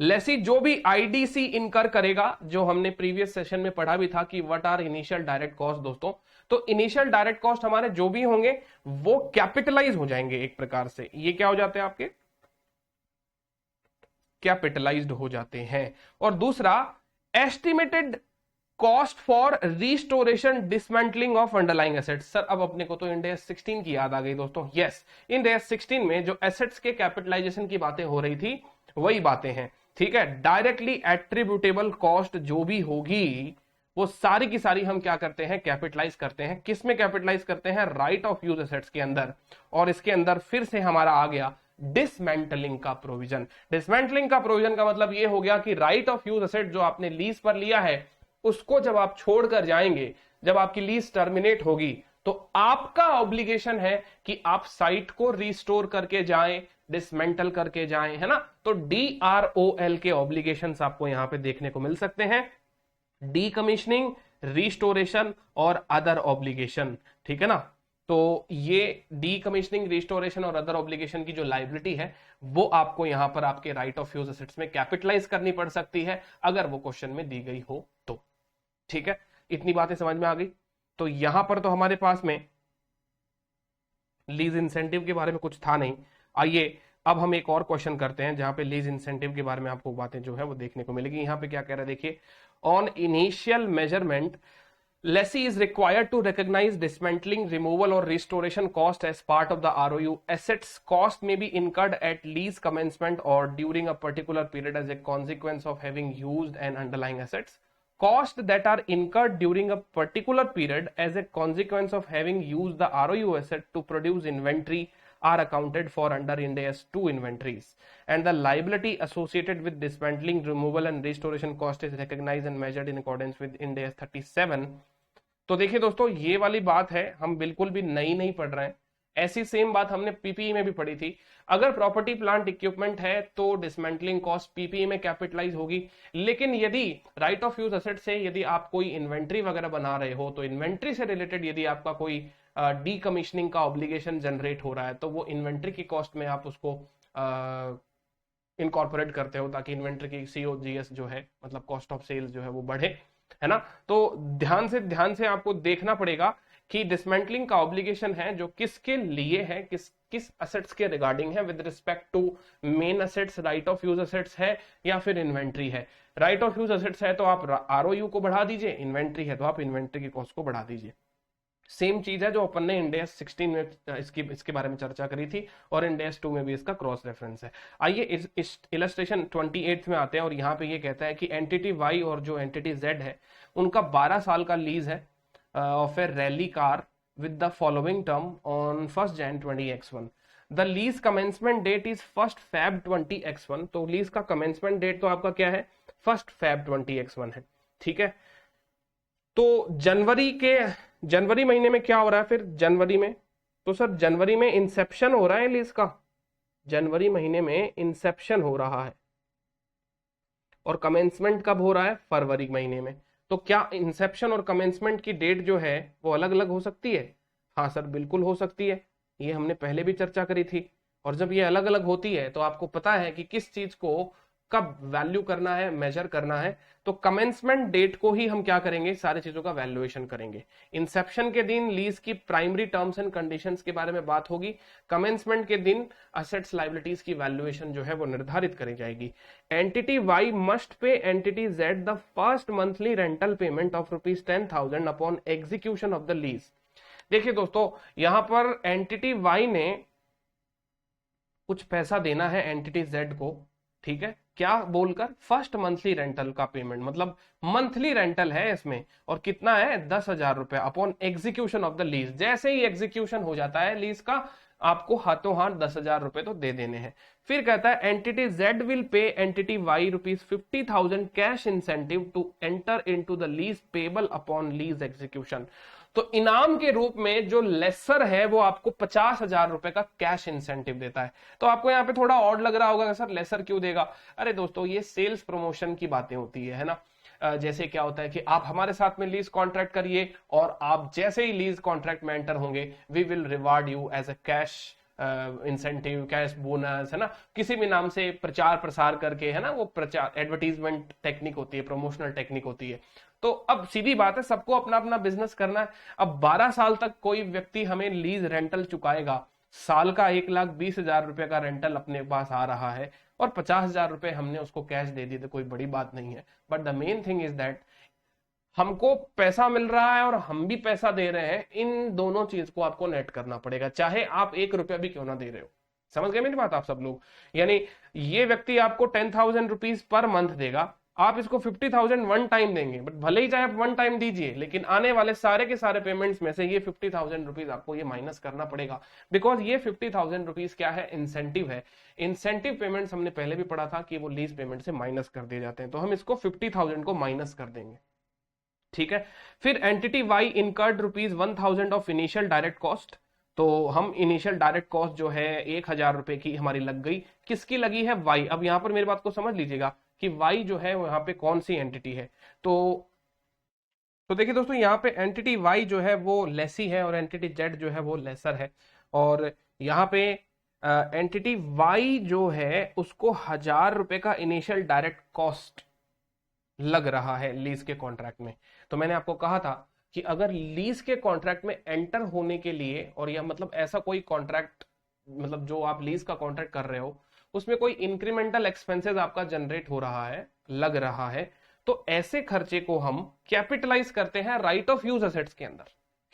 Lessee जो भी आईडीसी इनकर करेगा, जो हमने प्रीवियस सेशन में पढ़ा भी था कि what are initial direct cost दोस्तों। तो इनिशियल डायरेक्ट कॉस्ट हमारे जो भी होंगे वो कैपिटलाइज हो जाएंगे एक प्रकार से। ये क्या हो जाते हैं आपके? कैपिटलाइज्ड हो जाते हैं। और दूसरा, estimated cost for restoration dismantling of underlying assets. Sir अब अपने को तो इंड AS 16 की याद आ गई दोस्तों। यस, इंड AS 16 में जो एसेट्स के कैपिटलाइजेशन की बातें हो रही थी वही बातें हैं। ठीक है, डायरेक्टली एट्रीब्यूटेबल कॉस्ट जो भी होगी वो सारी की सारी हम क्या करते हैं? कैपिटलाइज करते हैं। किस में कैपिटलाइज करते हैं? राइट ऑफ यूज एसेट्स के अंदर। और इसके अंदर फिर से हमारा आ गया डिसमेंटलिंग का प्रोविजन। डिसमेंटलिंग का प्रोविजन का मतलब ये हो गया कि राइट ऑफ यूज एसेट जो आपने लीज पर लिया है उसको जब आप छोड़कर जाएंगे, जब आपकी लीज टर्मिनेट होगी, तो आपका ऑब्लिगेशन है कि आप साइट को रिस्टोर करके जाएं, डिसमेंटल करके जाएं, है ना। तो DROL के ऑब्लिगेशंस आपको यहां पे देखने को मिल सकते हैं, डीकमीशनिंग, रिस्टोरेशन और अदर ऑब्लिगेशन। ठीक है ना। तो ये डीकमीशनिंग, रिस्टोरेशन और अदर ऑब्लिगेशन की जो लाइबिलिटी है वो आपको यहां पर आपके राइट ऑफ यूज एसेट्स में कैपिटलाइज करनी पड़ सकती है अगर वो क्वेश्चन में दी गई हो तो। ठीक है, इतनी बातें समझ में आ गई। तो यहां पर तो हमारे पास में लीज इंसेंटिव के बारे में कुछ था नहीं। आइए अब हम एक और क्वेश्चन करते हैं जहां पे लीज इंसेंटिव के बारे में आपको बातें जो है वो देखने को मिलेगी। यहां पे क्या कह रहा है देखिए, on initial measurement lessee is required to recognize dismantling, removal or restoration cost as part of the ROU. Assets cost may be incurred at lease commencement or during a particular period as a consequence of having used an underlying assets. Costs that are incurred during a particular period as a consequence of having used the ROU asset to produce inventory are accounted for under Ind AS 2 inventories, and the liability associated with dismantling, removal and restoration cost is recognized and measured in accordance with Ind AS 37. तो देखिए दोस्तों, ये वाली बात है, हम बिल्कुल भी नई नहीं पढ़ रहे हैं। ऐसी सेम बात हमने पीपीई में भी पढ़ी थी। अगर प्रॉपर्टी प्लांट इक्विपमेंट है तो डिसमेंटलिंग कॉस्ट पीपीई में कैपिटलाइज होगी, लेकिन यदि राइट ऑफ यूज एसेट से यदि आप कोई इन्वेंट्री वगैरह बना रहे हो तो इन्वेंट्री से रिलेटेड यदि आपका कोई डीकमीशनिंग का ऑब्लिगेशन जनरेट हो रहा है तो वो इन्वेंट्री की कॉस्ट में आप उसको इनकॉर्पोरेट करते हो ताकि इन्वेंट्री की सीओजीएस जो है मतलब कॉस्ट ऑफ सेल्स जो है वो बढ़े, है ना। तो ध्यान से आपको देखना पड़ेगा कि डिसमेंटलिंग का ऑब्लिगेशन है जो किसके लिए है, किस असेट्स के रिगार्डिंग है, with respect to main assets, right of use assets है या फिर इन्वेंट्री है। राइट ऑफ यूज असेट्स है तो आप आरओयू को बढ़ा दीजिए, इन्वेंट्री है तो आप इन्वेंट्री की कॉस्ट को बढ़ा दीजिए। सेम चीज है जो अपन ने इंड AS 16 में इसके बारे में चर्चा करी थी और इंड AS 2 में भी इसका क्रॉस रेफरेंस है। आइए इस इलस्ट्रेशन 28 में आते हैं और यहाँ पे ये कहता है कि एंटिटी वाई और जो एंटिटी जेड है उनका 12 साल का लीज है of A rally car with the following term on 1st Jan 20x1. The lease commencement date is 1st Feb 20x1. तो लीज का कमेंसमेंट डेट तो आपका क्या है 1st Feb 20x1 है, ठीक है। तो जनवरी महीने में क्या हो रहा है फिर जनवरी में, तो सर जनवरी में इंसेप्शन हो रहा है लीज का, जनवरी महीने में इंसेप्शन हो रहा है और कमेंसमेंट कब हो रहा है फरवरी महीने में। तो क्या इंसेप्शन और कमेंसमेंट की डेट जो है वो अलग अलग हो सकती है? हाँ सर बिल्कुल हो सकती है, ये हमने पहले भी चर्चा करी थी। और जब ये अलग अलग होती है तो आपको पता है कि किस चीज को कब वैल्यू करना है, मेजर करना है। तो कमेंसमेंट डेट को ही हम क्या करेंगे, सारी चीजों का वैल्यूएशन करेंगे। इंसेप्शन के दिन लीज की प्राइमरी टर्म्स एंड कंडीशंस के बारे में बात होगी, कमेंसमेंट के दिन असेट्स लायबिलिटीज की वैल्यूएशन जो है वो निर्धारित करी जाएगी। Entity Y must pay entity Z the first monthly rental payment of ₹10,000 upon execution of the lease. देखिए दोस्तों, यहां पर एंटिटी वाई ने कुछ पैसा देना है एंटिटी जेड को, ठीक है, क्या बोलकर, फर्स्ट मंथली रेंटल का पेमेंट, मतलब मंथली रेंटल है इसमें, और कितना है 10,000 रुपए upon execution of the lease. जैसे ही एग्जीक्यूशन हो जाता है लीज का, आपको हाथों हाथ 10,000 रुपए तो दे देने हैं। फिर कहता है entity Z will pay entity Y ₹50,000 cash incentive to enter into the lease payable upon lease execution. तो इनाम के रूप में जो लेसर है वो आपको 50,000 रुपए का कैश इंसेंटिव देता है। तो आपको यहाँ पे थोड़ा ऑड लग रहा होगा सर लेसर क्यों देगा। अरे दोस्तों, ये सेल्स प्रमोशन की बातें होती है ना। जैसे क्या होता है कि आप हमारे साथ में लीज कॉन्ट्रैक्ट करिए और आप जैसे ही लीज कॉन्ट्रैक्ट में एंटर होंगे, we will reward you as a cash incentive, cash bonus, है ना, किसी भी नाम से प्रचार प्रसार करके, है ना, वो प्रचार एडवर्टीजमेंट टेक्निक होती है, प्रमोशनल टेक्निक होती है। तो अब सीधी बात है, सबको अपना अपना बिजनेस करना है। अब 12 साल तक कोई व्यक्ति हमें लीज रेंटल चुकाएगा, साल का 1,20,000 रुपए का रेंटल अपने पास आ रहा है और 50,000 रुपए हमने उसको कैश दे दिए, तो कोई बड़ी बात नहीं है। But the main thing is that हमको पैसा मिल रहा है और हम भी पैसा दे रहे हैं, इन दोनों चीज को आपको नेट करना पड़ेगा, चाहे आप 1 रुपया भी क्यों ना दे रहे हो। समझ गए मेरी बात आप सब लोग? यानी ये व्यक्ति आपको 10,000 रुपीज पर मंथ देगा, आप इसको 50,000 वन टाइम देंगे, बट भले ही चाहे आप वन टाइम दीजिए, लेकिन आने वाले सारे के सारे पेमेंट्स में से ये 50,000 रुपीज आपको ये माइनस करना पड़ेगा, बिकॉज ये 50,000 रुपीज क्या है, इंसेंटिव है। इंसेंटिव पेमेंट्स हमने पहले भी पढ़ा था कि वो लीज पेमेंट से माइनस कर दिए जाते हैं, तो हम इसको 50,000 को माइनस कर देंगे, ठीक है। फिर entity Y incurred ₹1,000 of initial direct cost, तो हम इनिशियल डायरेक्ट कॉस्ट जो है 1,000 रुपए की हमारी लग गई, किसकी लगी है, वाई। अब यहां पर मेरी बात को समझ लीजिएगा कि वाई जो है वो यहाँ पे कौन सी एंटिटी है। तो देखिए दोस्तों, यहाँ पे एंटिटी वाई जो है वो लेसी है और एंटिटी जेड जो है वो लेसर है। और यहाँ पे एंटिटी वाई जो है उसको 1,000 रुपए का इनिशियल डायरेक्ट कॉस्ट लग रहा है लीज के कॉन्ट्रैक्ट में। तो मैंने आपको कहा था कि अगर लीज के कॉन्ट्रैक्ट में एंटर होने के लिए, और या मतलब ऐसा कोई कॉन्ट्रैक्ट, मतलब जो आप लीज का कॉन्ट्रैक्ट कर रहे हो उसमें कोई इंक्रीमेंटल एक्सपेंसेस आपका जनरेट हो रहा है, लग रहा है, तो ऐसे खर्चे को हम कैपिटलाइज करते हैं राइट ऑफ यूज असेट्स के अंदर।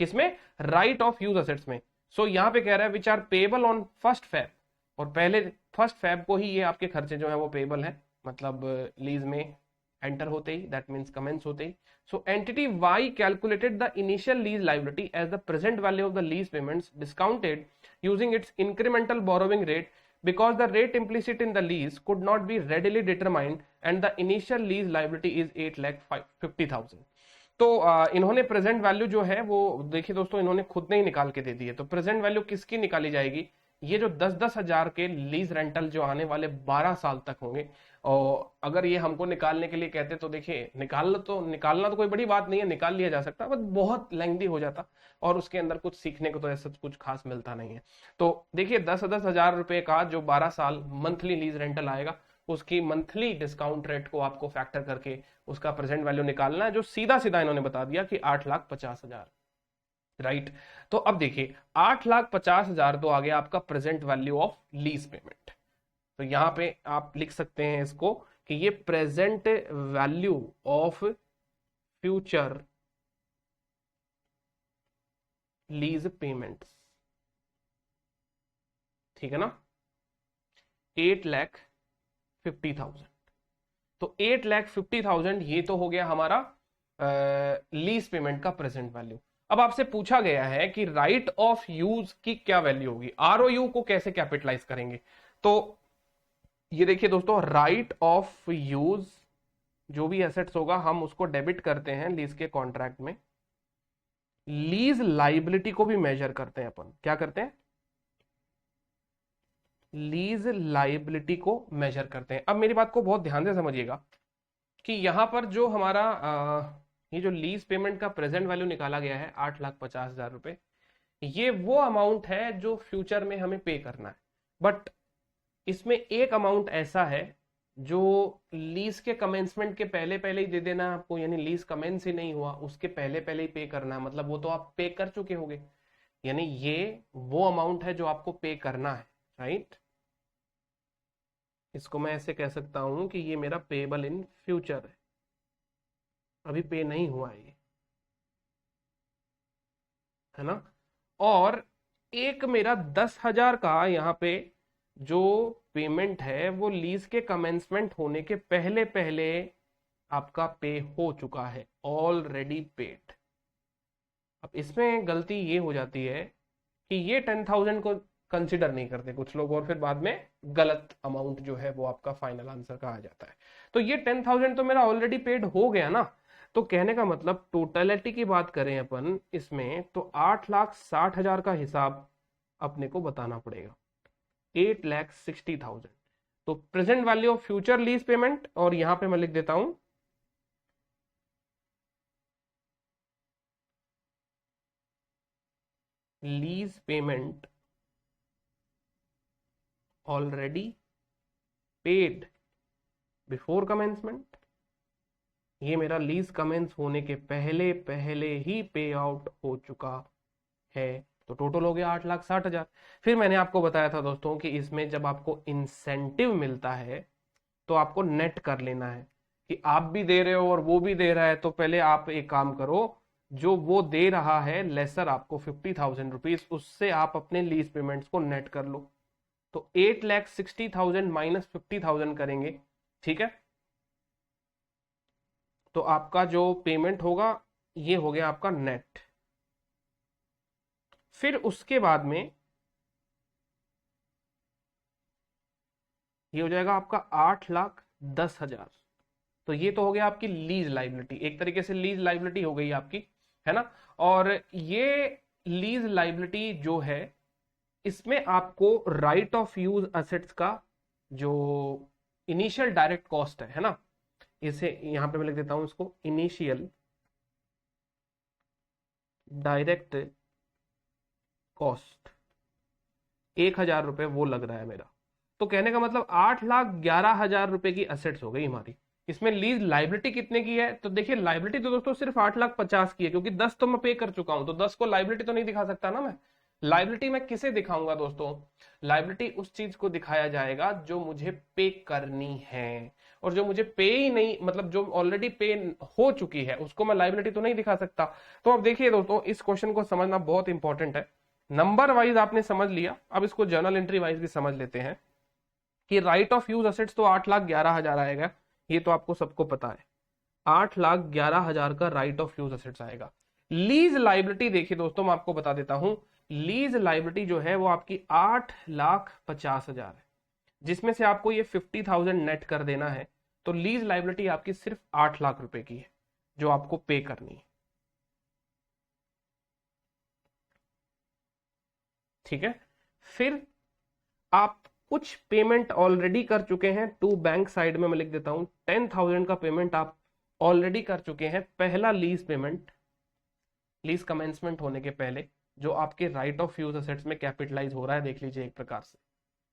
किसमें? राइट ऑफ यूज असेट्स में। सो यहां पे कह रहा है which are payable on 1st Feb, और पहले 1st Feb को ही ये आपके खर्चे जो है वो पेबल है, मतलब लीज में एंटर होते ही, दैट मीन्स कमेंस होते ही। So entity Y calculated the initial lease liability as the present value of the lease payments discounted using its incremental borrowing rate, because the rate implicit in the lease could not be readily determined and the initial lease liability is 8,50,000. तो इन्होंने present value जो है वो देखिए दोस्तों, इन्होंने खुद ने ही निकाल के दे दी है। तो प्रेजेंट वैल्यू किसकी निकाली जाएगी? ये जो 10-10 हजार के लीज रेंटल जो आने वाले 12 साल तक होंगे, और अगर ये हमको निकालने के लिए कहते तो देखिए निकालना तो कोई बड़ी बात नहीं है, निकाल लिया जा सकता, बट बहुत लेंथी हो जाता और उसके अंदर कुछ सीखने को तो ऐसा कुछ खास मिलता नहीं है। तो देखिए 10-10 हजार रुपए का जो 12 साल मंथली लीज रेंटल आएगा, उसकी मंथली डिस्काउंट रेट को आपको फैक्टर करके उसका प्रेजेंट वैल्यू निकालना है, जो सीधा सीधा इन्होंने बता दिया कि 8,50,000, राइट। तो अब देखिए 8,50,000 तो आ गया आपका present value of lease payment. तो यहां पे आप लिख सकते हैं इसको कि ये present value of future lease payments, ठीक है ना, 8,50,000। तो 8,50,000 ये तो हो गया हमारा लीज पेमेंट का प्रेजेंट वैल्यू। अब आपसे पूछा गया है कि राइट ऑफ यूज की क्या वैल्यू होगी, आरओयू को कैसे कैपिटलाइज करेंगे। तो ये देखिए दोस्तों, राइट ऑफ यूज जो भी एसेट्स होगा हम उसको डेबिट करते हैं लीज के कॉन्ट्रैक्ट में। लीज लाइबिलिटी को भी मेजर करते हैं अपन, क्या करते हैं, लीज लाइबिलिटी को मेजर करते हैं। अब मेरी बात को बहुत ध्यान से समझिएगा कि यहां पर जो हमारा ये जो लीज पेमेंट का प्रेजेंट वैल्यू निकाला गया है 8,50,000 रुपए, ये वो अमाउंट है जो फ्यूचर में हमें पे करना है। बट इसमें एक अमाउंट ऐसा है जो लीज के कमेंसमेंट के पहले पहले ही दे देना है आपको, यानी लीज कमेंस ही नहीं हुआ उसके पहले पहले ही पे करना है, मतलब वो तो आप पे कर चुके होंगे, यानी ये वो अमाउंट है जो आपको पे करना है, राइट। इसको मैं ऐसे कह सकता हूं कि ये मेरा पेबल इन फ्यूचर है, अभी पे नहीं हुआ है ना। और एक मेरा 10,000 का यहाँ पे जो पेमेंट है वो लीज के कमेंसमेंट होने के पहले पहले आपका पे हो चुका है, ऑलरेडी पेड। अब इसमें गलती ये हो जाती है कि ये 10,000 को कंसिडर नहीं करते कुछ लोग, और फिर बाद में गलत अमाउंट जो है वो आपका फाइनल आंसर का आ जाता है। तो ये 10,000 तो मेरा ऑलरेडी पेड हो गया ना। तो कहने का मतलब टोटलिटी की बात करें अपन इसमें, तो 8,60,000 का हिसाब अपने को बताना पड़ेगा, 8,60,000। तो present value of future lease payment, और यहां पे मैं लिख देता हूं lease payment already paid before commencement. ये मेरा लीज कमेंस होने के पहले पहले ही पे आउट हो चुका है। तो टोटल हो गया 8,60,000। फिर मैंने आपको बताया था दोस्तों कि इसमें जब आपको इंसेंटिव मिलता है तो आपको नेट कर लेना है कि आप भी दे रहे हो और वो भी दे रहा है। तो पहले आप एक काम करो, जो वो दे रहा है लेसर आपको 50,000 रुपीज, उससे आप अपने लीज पेमेंट्स को नेट कर लो। तो 8,60,000 माइनस 50,000 करेंगे, ठीक है। तो आपका जो पेमेंट होगा ये हो गया आपका नेट। फिर उसके बाद में ये हो जाएगा आपका 8,10,000। तो ये तो हो गया आपकी लीज लाइबिलिटी, एक तरीके से लीज लाइबिलिटी हो गई आपकी, है ना। और ये लीज लाइबिलिटी जो है इसमें आपको राइट ऑफ यूज एसेट्स का जो इनिशियल डायरेक्ट कॉस्ट है ना, इसे यहां पे मैं लिख देता हूं इसको, इनिशियल डायरेक्ट कॉस्ट 1,000 रुपए वो लग रहा है मेरा। तो कहने का मतलब 8,11,000 रुपए की एसेट्स हो गई हमारी। इसमें लीज लाइबिलिटी कितने की है, तो देखिए लाइबिलिटी तो दोस्तों सिर्फ 8,50,000 की है, क्योंकि 10 तो मैं पे कर चुका हूं, तो 10 को लाइबिलिटी तो नहीं दिखा सकता ना मैं। लाइबिलिटी मैं किसे दिखाऊंगा दोस्तों, लाइबिलिटी उस चीज को दिखाया जाएगा जो मुझे पे करनी है, और जो मुझे पे ही नहीं, मतलब जो ऑलरेडी पे हो चुकी है उसको मैं लाइबिलिटी तो नहीं दिखा सकता। तो अब देखिए दोस्तों, इस क्वेश्चन को समझना बहुत इंपॉर्टेंट है। नंबर वाइज आपने समझ लिया, अब इसको जर्नल एंट्री वाइज भी समझ लेते हैं कि राइट ऑफ यूज एसेट्स तो 8,11,000 आएगा, ये तो आपको सबको पता है। 8,11,000 का राइट ऑफ यूज एसेट्स आएगा। लीज लाइबिलिटी देखिए दोस्तों, मैं आपको बता देता हूं, लीज लाइबिलिटी जो है वो आपकी 8,50,000 है, जिसमें से आपको ये 50,000 नेट कर देना है। तो लीज लाइबिलिटी आपकी सिर्फ 8 लाख रुपए की है, जो आपको पे करनी है। ठीक है, फिर आप कुछ पेमेंट ऑलरेडी कर चुके हैं टू बैंक साइड में, मैं लिख देता हूं 10,000 का पेमेंट आप ऑलरेडी कर चुके हैं। पहला लीज पेमेंट, लीज कमेंसमेंट होने के पहले, जो आपके राइट ऑफ यूज असेट्स में कैपिटलाइज हो रहा है, देख लीजिए एक प्रकार से,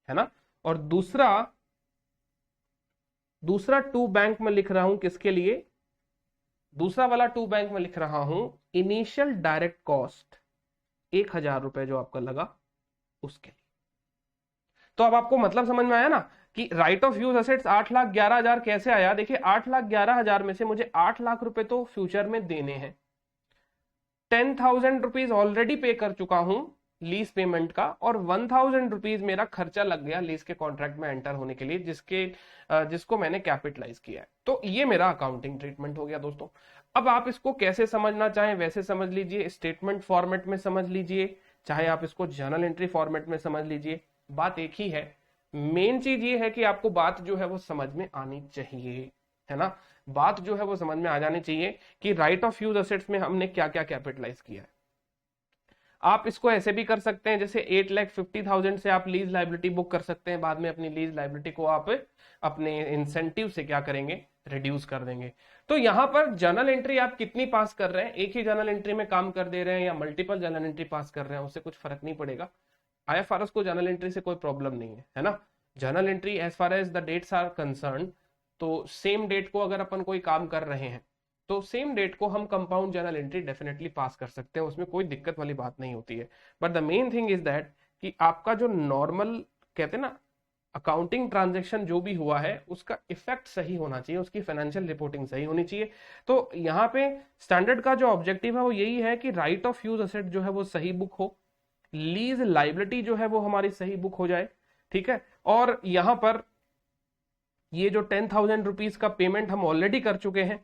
है ना। और दूसरा टू बैंक में लिख रहा हूं किसके लिए, दूसरा वाला टू बैंक में लिख रहा हूं इनिशियल डायरेक्ट कॉस्ट 1,000 रुपए जो आपका लगा उसके लिए। तो अब आपको मतलब समझ में आया ना कि राइट ऑफ यूज असेट्स 8,11,000 कैसे आया। देखिए 8,11,000 में से मुझे 8 लाख रुपए तो फ्यूचर में देने हैं, 10,000 रुपीज ऑलरेडी पे कर चुका हूं लीज पेमेंट का, और 1,000 रुपीज मेरा खर्चा लग गया लीज के कॉन्ट्रैक्ट में एंटर होने के लिए, जिसको मैंने कैपिटलाइज किया है। तो ये मेरा अकाउंटिंग ट्रीटमेंट हो गया दोस्तों। अब आप इसको कैसे समझना चाहें वैसे समझ लीजिए, स्टेटमेंट फॉर्मेट में समझ लीजिए, चाहे आप इसको जर्नल एंट्री फॉर्मेट में समझ लीजिए, बात एक ही है। मेन चीज ये है कि आपको बात जो है वो समझ में आनी चाहिए, है ना। बात जो है वो समझ में आ जानी चाहिए कि राइट ऑफ यूज असेट्स में हमने क्या क्या कैपिटलाइज किया है। आप इसको ऐसे भी कर सकते हैं, जैसे 8,50,000 से आप लीज लाइबिलिटी बुक कर सकते हैं, बाद में अपनी लीज लाइबिलिटी को आप अपने इंसेंटिव से क्या करेंगे, रिड्यूस कर देंगे। तो यहां पर जर्नल एंट्री आप कितनी पास कर रहे हैं, एक ही जर्नल एंट्री में काम कर दे रहे हैं या मल्टीपल जर्नल एंट्री पास कर रहे हैं, उससे कुछ फर्क नहीं पड़ेगा। IFRS को जर्नल एंट्री से कोई प्रॉब्लम नहीं है ना। Journal entry as far as the dates are concern, तो सेम डेट को अगर अपन कोई काम कर रहे हैं तो सेम डेट को हम compound journal entry definitely pass कर सकते हैं, उसमें कोई दिक्कत वाली बात नहीं होती है। But the main thing is that कि आपका जो नॉर्मल कहते हैं ना अकाउंटिंग ट्रांजेक्शन जो भी हुआ है उसका इफेक्ट सही होना चाहिए, उसकी फाइनेंशियल रिपोर्टिंग सही होनी चाहिए। तो यहाँ पे स्टैंडर्ड का जो ऑब्जेक्टिव है वो यही है कि राइट ऑफ यूज असेट जो है वो सही बुक हो, लीज लाइबिलिटी जो है वो हमारी सही बुक हो जाए, ठीक है। और यहां पर ये जो 10,000 रुपीज का पेमेंट हम ऑलरेडी कर चुके हैं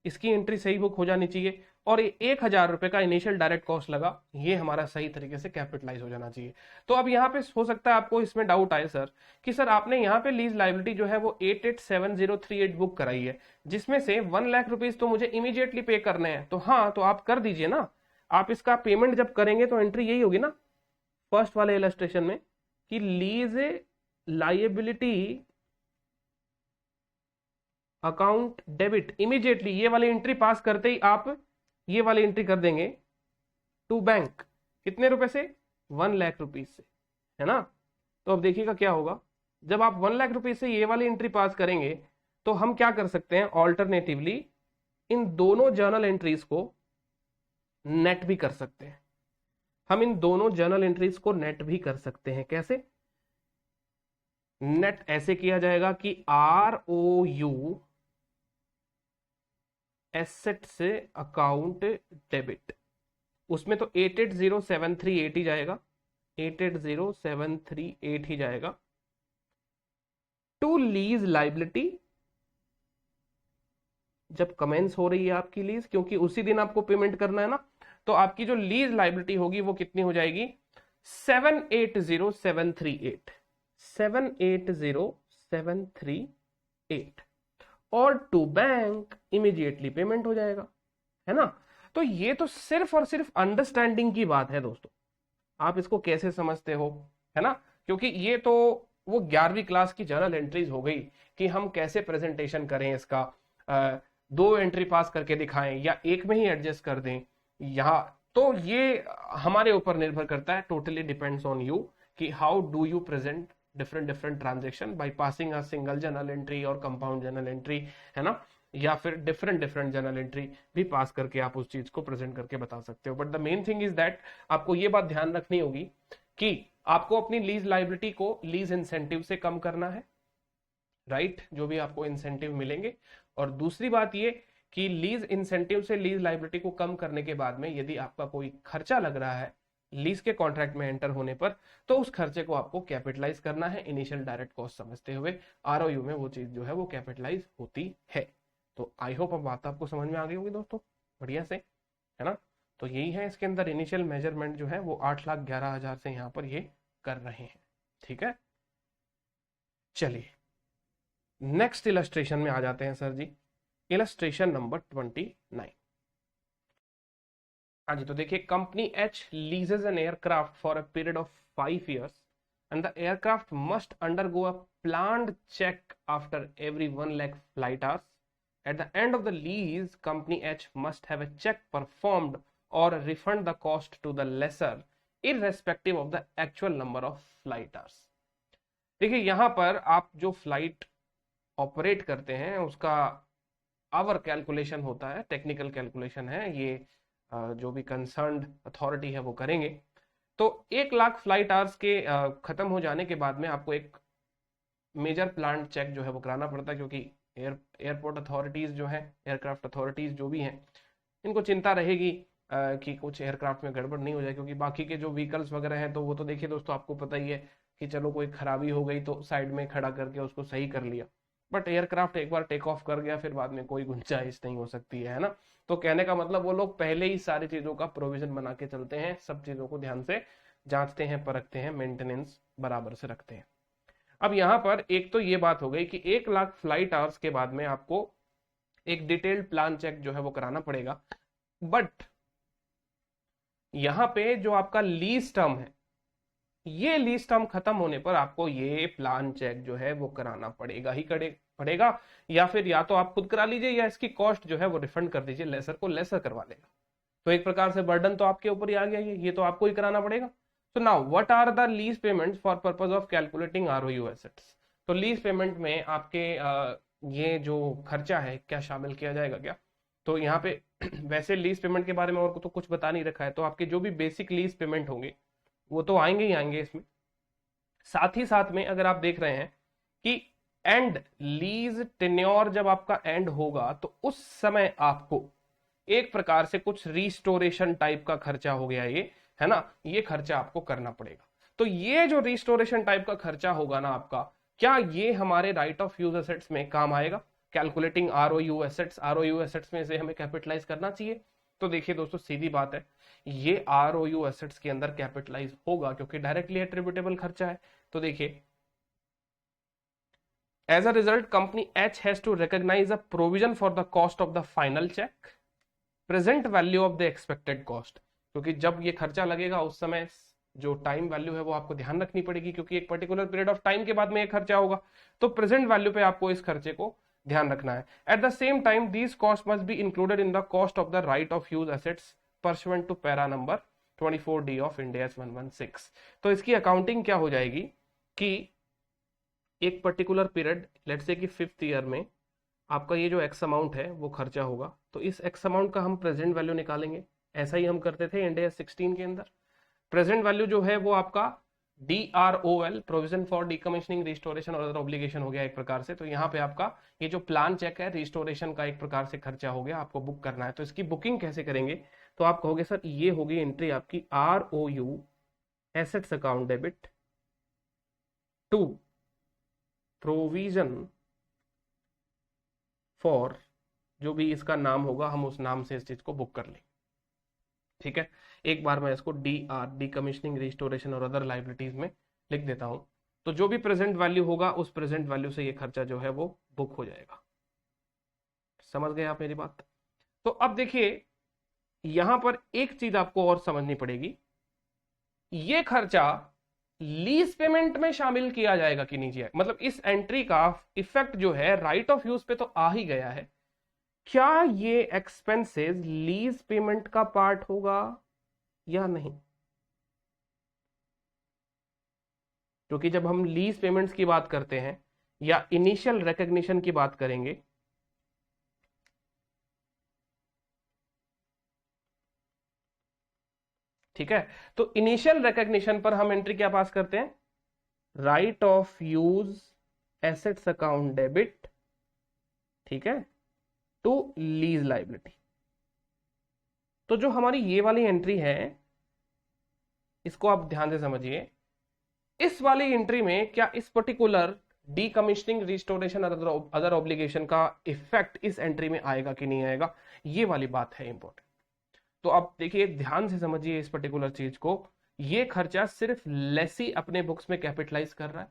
इसकी एंट्री सही बुक हो जानी चाहिए, और ये 1,000 रुपए का इनिशियल डायरेक्ट कॉस्ट लगा ये हमारा सही तरीके से कैपिटलाइज हो जाना चाहिए। तो अब यहाँ पे हो सकता है आपको इसमें डाउट आए सर कि सर आपने यहाँ पे लीज लाइबिलिटी जो है वो 887038 बुक कराई है, जिसमें से 1 लाख रुपीज तो मुझे इमीडिएटली पे करने हैं। तो हाँ, तो आप कर दीजिए ना, आप इसका पेमेंट जब करेंगे तो एंट्री यही होगी ना फर्स्ट वाले इलस्ट्रेशन में कि lease liability account debit, immediately ये वाली एंट्री पास करते ही आप ये वाली एंट्री कर देंगे टू बैंक, कितने रुपए से, 1 लाख रुपीज से, है ना। तो अब देखिएगा क्या होगा, जब आप 1 लाख रुपीज से ये वाली एंट्री पास करेंगे तो हम क्या कर सकते हैं, ऑल्टरनेटिवली इन दोनों जर्नल एंट्रीज को नेट भी कर सकते हैं। हम इन दोनों जर्नल एंट्रीज को नेट भी कर सकते हैं। कैसे नेट, ऐसे किया जाएगा कि ROU एसेट से अकाउंट डेबिट, उसमें तो 880738 ही जाएगा, 880738 ही जाएगा, टू लीज लाइबिलिटी जब कमेंस हो रही है आपकी लीज, क्योंकि उसी दिन आपको पेमेंट करना है ना, तो आपकी जो लीज लाइबिलिटी होगी वो कितनी हो जाएगी, 780,738, 780,738, और टू बैंक इमीडिएटली पेमेंट हो जाएगा, है ना। तो ये तो सिर्फ और सिर्फ अंडरस्टैंडिंग की बात है दोस्तों, आप इसको कैसे समझते हो, है ना। क्योंकि ये तो वो 11वीं क्लास की जर्नल एंट्रीज हो गई कि हम कैसे प्रेजेंटेशन करें इसका, 2 एंट्री पास करके दिखाएं या एक में ही एडजस्ट कर दें यहाँ, तो ये हमारे ऊपर निर्भर करता है, टोटली डिपेंड्स ऑन यू कि how do you present different transaction by passing a single journal entry और कंपाउंड जर्नल एंट्री, है ना, या फिर डिफरेंट जर्नल एंट्री भी पास करके आप उस चीज को प्रेजेंट करके बता सकते हो। But the main thing is that आपको ये बात ध्यान रखनी होगी कि आपको अपनी लीज लाइबिलिटी को लीज इंसेंटिव से कम करना है, राइट, जो भी आपको इंसेंटिव मिलेंगे। और दूसरी बात ये कि लीज इंसेंटिव से लीज लाइबिलिटी को कम करने के बाद में यदि आपका कोई खर्चा लग रहा है लीज के कॉन्ट्रैक्ट में एंटर होने पर, तो उस खर्चे को आपको कैपिटलाइज करना है इनिशियल डायरेक्ट कॉस्ट समझते हुए। ROU में वो चीज जो है वो कैपिटलाइज होती है। तो आई होप अब बात आपको समझ में आ गई होगी दोस्तों, बढ़िया से, है ना। तो यही है इसके अंदर इनिशियल मेजरमेंट जो है वो 8,11,000 से यहाँ पर ये कर रहे हैं, ठीक है। चलिए नेक्स्ट इलस्ट्रेशन में आ जाते हैं सर जी। Illustration number 29। हाँ जी, तो देखिए, company H leases an aircraft for a period of 5 years and the aircraft must undergo a planned check after every 1 lakh flight hours. At the end of the lease, company H must have a check performed or refund the cost to the lessor irrespective of the actual number of flight hours. देखिए, यहां पर आप जो flight operate करते हैं उसका our calculation होता है, टेक्निकल कैलकुलेशन है ये, जो भी कंसर्न्ड अथॉरिटी है वो करेंगे। तो 1 लाख फ्लाइट आवर्स के खत्म हो जाने के बाद में आपको एक मेजर प्लांट चेक जो है वो कराना पड़ता है, क्योंकि एयरपोर्ट अथॉरिटीज जो है, एयरक्राफ्ट अथॉरिटीज जो भी हैं, इनको चिंता रहेगी कि कुछ एयरक्राफ्ट में गड़बड़ नहीं हो जाए, क्योंकि बाकी के जो व्हीकल्स वगैरह हैं तो वो तो देखिए दोस्तों, आपको पता ही है कि चलो कोई खराबी हो गई तो साइड में खड़ा करके उसको सही कर लिया, बट एयरक्राफ्ट एक बार टेक ऑफ कर गया फिर बाद में कोई गुंजाइश नहीं हो सकती है ना। तो कहने का मतलब वो लोग पहले ही सारी चीजों का प्रोविजन बना के चलते हैं, सब चीजों को ध्यान से जांचते हैं, परखते हैं, मेंटेनेंस बराबर से रखते हैं। अब यहां पर एक तो ये बात हो गई कि 1 लाख फ्लाइट आवर्स के बाद में आपको एक डिटेल्ड प्लान चेक जो है वो कराना पड़ेगा, बट यहां पे जो आपका लीज टर्म है, ये लीज टर्म खत्म होने पर आपको ये प्लान चेक जो है वो कराना पड़ेगा ही पड़ेगा, या फिर या तो आप खुद करा लीजिए या इसकी कॉस्ट जो है वो रिफंड कर दीजिए, लेसर को लेसर करवा लेगा। तो एक प्रकार से बर्डन तो आपके ऊपर ही आ गया, ये तो आपको ही कराना पड़ेगा। So now, what are the lease payments for purpose of calculating ROU assets? तो लीज पेमेंट में आपके ये जो खर्चा है क्या शामिल किया जाएगा क्या? तो यहाँ पे वैसे लीज पेमेंट के बारे में और तो कुछ बता नहीं रखा है, तो आपके जो भी बेसिक लीज पेमेंट होंगे वो तो आएंगे ही आएंगे इसमें। साथ ही साथ में अगर आप देख रहे हैं कि एंड लीज टेन्योर जब आपका एंड होगा तो उस समय आपको एक प्रकार से कुछ रिस्टोरेशन टाइप का खर्चा हो गया ये, है ना, ये खर्चा आपको करना पड़ेगा। तो ये जो रिस्टोरेशन टाइप का खर्चा होगा ना आपका, क्या ये हमारे राइट ऑफ यूज एसेट्स में काम आएगा? कैलकुलेटिंग आरओयू एसेट्स, आरओयू एसेट्स में से हमें कैपिटलाइज करना चाहिए। तो देखिए दोस्तों, सीधी बात है, ये आरओयू एसेट्स के अंदर कैपिटलाइज होगा क्योंकि डायरेक्टली एट्रीब्यूटेबल खर्चा है। तो देखिए, as a result company H has to recognise a provision for the cost of the final check, present value of the expected cost, क्योंकि जब ये खर्चा लगेगा उस समय जो टाइम वैल्यू है वो आपको ध्यान रखनी पड़ेगी, क्योंकि एक पर्टिकुलर पीरियड ऑफ टाइम के बाद में ये खर्चा होगा, तो प्रेजेंट वैल्यू पे आपको इस खर्चे को ध्यान रखना है। At the same time these cost must be included in the cost of the right of use assets pursuant to para number 24D of India 116। तो इसकी अकाउंटिंग क्या हो जाएगी कि एक पर्टिकुलर पीरियड, लेट्स से कि 5th ईयर में आपका ये जो एक्स अमाउंट है वो खर्चा होगा, तो इस एक्स अमाउंट का हम प्रेजेंट वैल्यू निकालेंगे। ऐसा ही हम करते थे इंडिया 16 के अंदर। प्रेजेंट वैल्यू जो है वो आपका DROL, प्रोविजन फॉर डिकमिशनिंग रिस्टोरेशन और अदर ऑब्लिगेशन हो गया एक प्रकार से। तो यहाँ पे आपका ये जो प्लान चेक है रिस्टोरेशन का एक प्रकार से खर्चा हो गया, आपको बुक करना है। तो इसकी बुकिंग कैसे करेंगे? तो आप कहोगे सर ये होगी एंट्री आपकी ROU assets account debit to provision for, जो भी इसका नाम होगा हम उस नाम से इस चीज को बुक कर लें। ठीक है, एक बार मैं इसको DR, डिकमिशनिंग रिस्टोरेशन और अदर लाइबिलिटीज में लिख देता हूं। तो जो भी प्रेजेंट वैल्यू होगा उस प्रेजेंट वैल्यू से ये खर्चा जो है वो बुक हो जाएगा। समझ गए आप मेरी बात? तो अब देखिए, यहां पर एक चीज आपको और समझनी पड़ेगी, ये खर्चा लीज पेमेंट में शामिल किया जाएगा कि नहीं जाएगा, मतलब इस एंट्री का इफेक्ट जो है राइट ऑफ यूज पे तो आ ही गया है, क्या ये एक्सपेंसेस लीज पेमेंट का पार्ट होगा या नहीं? क्योंकि जब हम लीज पेमेंट्स की बात करते हैं या इनिशियल रिकॉग्निशन की बात करेंगे, ठीक है, तो इनिशियल रिकॉग्निशन पर हम एंट्री क्या पास करते हैं? Right of use assets account debit, ठीक है, टू लीज लाइबिलिटी। तो जो हमारी ये वाली एंट्री है इसको आप ध्यान से समझिए, इस वाली एंट्री में क्या इस particular decommissioning restoration other obligation का इफेक्ट इस एंट्री में आएगा कि नहीं आएगा, ये वाली बात है इंपॉर्टेंट। तो आप देखिए, ध्यान से समझिए इस पर्टिकुलर चीज को, ये खर्चा सिर्फ लेसी अपने बुक्स में कैपिटलाइज कर रहा है,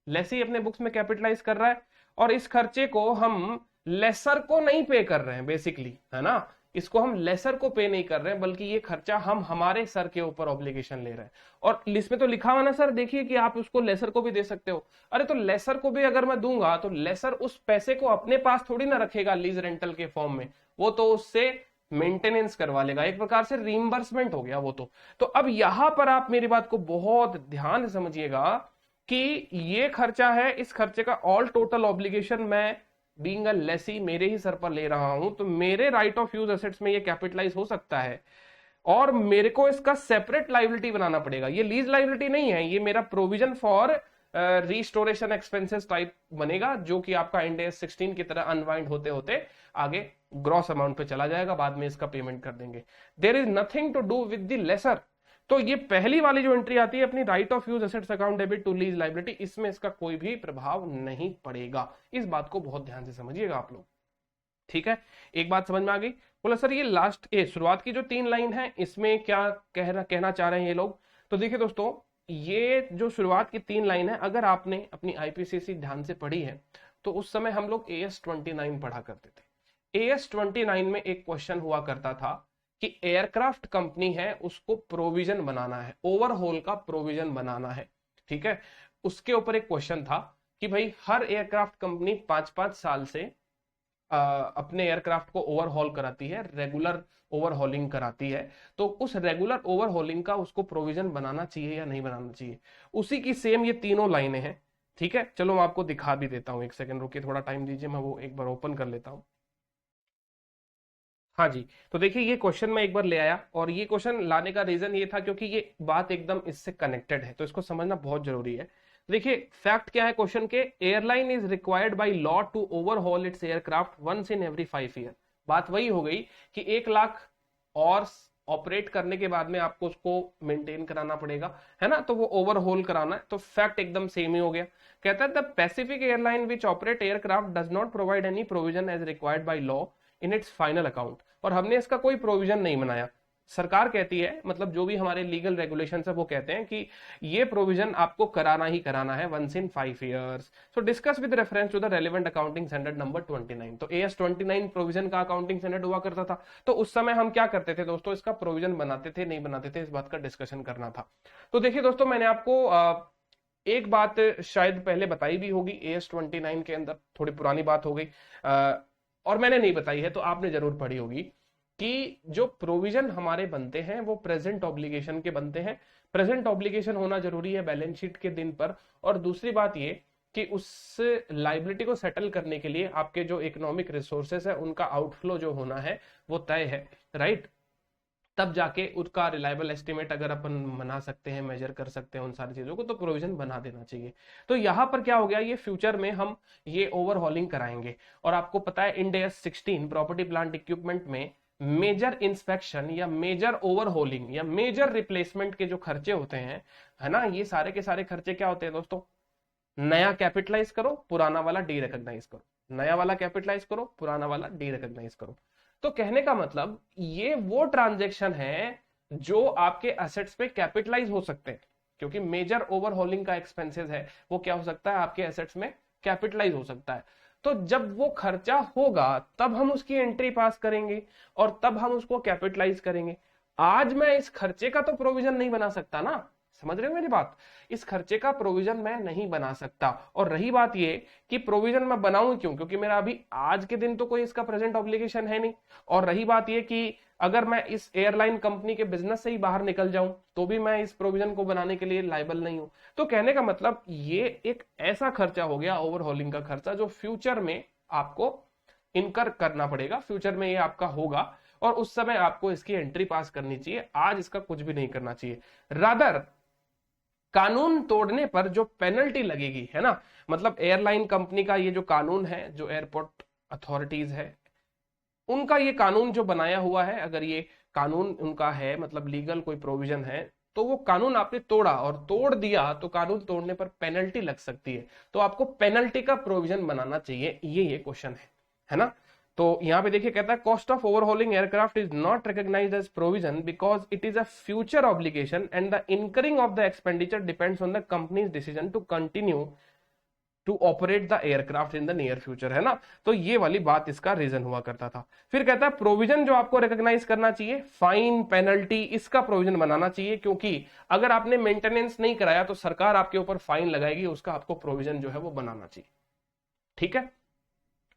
लेसी अपने बुक्स में कैपिटलाइज कर रहा है, और इस खर्चे को हम लेसर को नहीं पे कर रहे हैं बेसिकली, है ना, इसको हम लेसर को पे नहीं कर रहे हैं, बल्कि ये खर्चा हम हमारे सर के ऊपर ऑब्लिगेशन ले रहे हैं। और लिस्ट में तो लिखा हुआ ना सर, देखिए कि आप उसको लेसर को भी दे सकते हो। अरे तो लेसर को भी अगर मैं दूंगा तो लेसर उस पैसे को अपने पास थोड़ी ना रखेगा लीज रेंटल के फॉर्म में, वो तो उससे मेंटेनेंस करवा लेगा, एक प्रकार से रीइंबर्समेंट हो गया वो तो अब यहां पर आप मेरी बात को बहुत ध्यान से समझिएगा कि ये खर्चा है, इस खर्चे का ऑल टोटल ऑब्लिगेशन मैं बीइंग अ लेसी मेरे ही सर पर ले रहा हूं, तो मेरे राइट ऑफ यूज एसेट्स में ये कैपिटलाइज हो सकता है और मेरे को इसका सेपरेट लाइबिलिटी बनाना पड़ेगा। ये लीज लाइबिलिटी नहीं है, ये मेरा provision for restoration expenses type बनेगा, जो कि आपका इंड AS 16 की तरह अनवाइंड होते होते आगे ग्रॉस अमाउंट पे चला जाएगा, बाद में इसका पेमेंट कर देंगे। There is nothing to do with the lessor. तो ये पहली वाली जो एंट्री आती है अपनी right of use assets account debit to lease liability, इसमें इसका कोई भी प्रभाव नहीं पड़ेगा। इस बात को बहुत ध्यान से समझिएगा आप लोग, ठीक है। एक बात समझ में आ गई। बोला सर ये शुरुआत की जो 3 लाइन है इसमें क्या कहना चाह रहे हैं ये लोग। तो देखिए दोस्तों, ये जो शुरुआत की 3 लाइन है, अगर आपने अपनी आईपीसीसी ध्यान से पढ़ी है तो उस समय हम लोग AS 29 पढ़ा करते थे। AS 29 में एक क्वेश्चन हुआ करता था कि एयरक्राफ्ट कंपनी है, उसको प्रोविजन बनाना है, ओवरहॉल का प्रोविजन बनाना है, ठीक है। उसके ऊपर एक क्वेश्चन था कि भाई हर एयरक्राफ्ट कंपनी 5-5 साल से अपने एयरक्राफ्ट को ओवरहॉल कराती है, रेगुलर ओवरहॉलिंग कराती है, तो उस रेगुलर ओवरहॉलिंग का उसको प्रोविजन बनाना चाहिए या नहीं बनाना चाहिए। उसी की सेम ये तीनों लाइनें हैं, ठीक है। चलो मैं आपको दिखा भी देता हूं, एक सेकंड रुकिए, थोड़ा टाइम दीजिए, मैं वो एक बार ओपन कर लेता हूं। हाँ जी, तो देखिए ये क्वेश्चन मैं एक बार ले आया, और ये क्वेश्चन लाने का रीजन ये था क्योंकि ये बात एकदम इससे कनेक्टेड है, तो इसको समझना बहुत जरूरी है। देखिए फैक्ट क्या है क्वेश्चन के, airline is required by law to overhaul its aircraft once in every 5 year. बात वही हो गई कि 1 लाख और ऑपरेट करने के बाद में आपको उसको मेंटेन कराना पड़ेगा, है ना, तो वो ओवरहॉल कराना है, तो फैक्ट एकदम सेम ही हो गया। कहता है the Pacific airline which operate aircraft does not provide any provision as required by law in its final account. और हमने इसका कोई प्रोविजन नहीं बनाया। सरकार कहती है, मतलब जो भी हमारे लीगल रेगुलेशंस है वो कहते हैं कि ये प्रोविजन आपको कराना ही कराना है once in 5 years. So discuss with reference to the relevant accounting standard number 29। तो AS 29 प्रोविजन का अकाउंटिंग स्टैंडर्ड हुआ करता था। तो उस समय हम क्या करते थे दोस्तों, इसका प्रोविजन बनाते थे नहीं बनाते थे, इस बात का डिस्कशन करना था। तो देखिए दोस्तों, मैंने आपको एक बात शायद पहले बताई भी होगी AS 29 के अंदर, थोड़ी पुरानी बात हो गई, और मैंने नहीं बताई है तो आपने जरूर पढ़ी होगी कि जो प्रोविजन हमारे बनते हैं वो प्रेजेंट ऑब्लिगेशन के बनते हैं। प्रेजेंट ऑब्लिगेशन होना जरूरी है बैलेंस शीट के दिन पर, और दूसरी बात ये कि उस लाइबिलिटी को सेटल करने के लिए आपके जो इकोनॉमिक रिसोर्सेस है उनका आउटफ्लो जो होना है वो तय है, राइट। तब जाके उसका रिलायबल एस्टिमेट अगर अपन बना सकते हैं, मेजर कर सकते हैं उन सारी चीजों को, तो प्रोविजन बना देना चाहिए। तो यहां पर क्या हो गया, ये फ्यूचर में हम ये ओवरहॉलिंग कराएंगे, और आपको पता है Ind AS 16 property plant equipment में मेजर इंस्पेक्शन या मेजर ओवरहॉलिंग या मेजर रिप्लेसमेंट के जो खर्चे होते हैं, है ना, ये सारे के सारे खर्चे क्या होते हैं दोस्तों, नया कैपिटलाइज करो, पुराना वाला डी रिकॉग्नाइज करो, नया वाला कैपिटलाइज करो, पुराना वाला डी रिकॉग्नाइज करो। तो कहने का मतलब ये वो ट्रांजैक्शन है जो आपके एसेट्स पे कैपिटलाइज हो सकते हैं, क्योंकि मेजर ओवरहॉलिंग का एक्सपेंसेस है वो क्या हो सकता है, आपके एसेट्स में कैपिटलाइज हो सकता है। तो जब वो खर्चा होगा तब हम उसकी एंट्री पास करेंगे और तब हम उसको कैपिटलाइज करेंगे। आज मैं इस खर्चे का तो प्रोविजन नहीं बना सकता ना, समझ रहे हो मेरी बात, इस खर्चे का प्रोविजन मैं नहीं बना सकता। और रही बात ये कि प्रोविजन मैं बनाऊं क्यों, क्योंकि मेरा अभी आज के दिन तो कोई इसका प्रेजेंट ऑब्लिगेशन है नहीं। और रही बात ये कि अगर मैं इस एयरलाइन कंपनी के बिजनेस से ही बाहर निकल जाऊं तो भी मैं इस प्रोविजन को बनाने के लिए लायबल नहीं हूं। तो कहने का मतलब ये एक ऐसा खर्चा हो गया ओवरहॉलिंग का खर्चा जो फ्यूचर में आपको इनकर करना पड़ेगा, फ्यूचर में ये आपका होगा और उस समय आपको इसकी एंट्री पास करनी चाहिए। आज इसका कुछ भी नहीं करना चाहिए। रादर कानून तोड़ने पर जो पेनल्टी लगेगी, है ना, मतलब एयरलाइन कंपनी का ये जो कानून है, जो एयरपोर्ट अथॉरिटीज है उनका ये कानून जो बनाया हुआ है, अगर ये कानून उनका है, मतलब लीगल कोई प्रोविजन है, तो वो कानून आपने तोड़ा और तोड़ दिया तो कानून तोड़ने पर पेनल्टी लग सकती है। तो आपको पेनल्टी का प्रोविजन बनाना चाहिए, ये क्वेश्चन है ना। तो यहां पे देखिए कहता है cost of overhauling aircraft is not recognised as provision because it is a future obligation and the incurring of the expenditure depends on the company's decision to continue to operate the aircraft in the near future, है ना। तो ये वाली बात इसका reason हुआ करता था। फिर कहता है प्रोविजन जो आपको रिकॉग्नाइज करना चाहिए, फाइन, पेनल्टी, इसका प्रोविजन बनाना चाहिए, क्योंकि अगर आपने मेंटेनेंस नहीं कराया तो सरकार आपके ऊपर फाइन लगाएगी, उसका आपको प्रोविजन जो है वो बनाना चाहिए। ठीक है।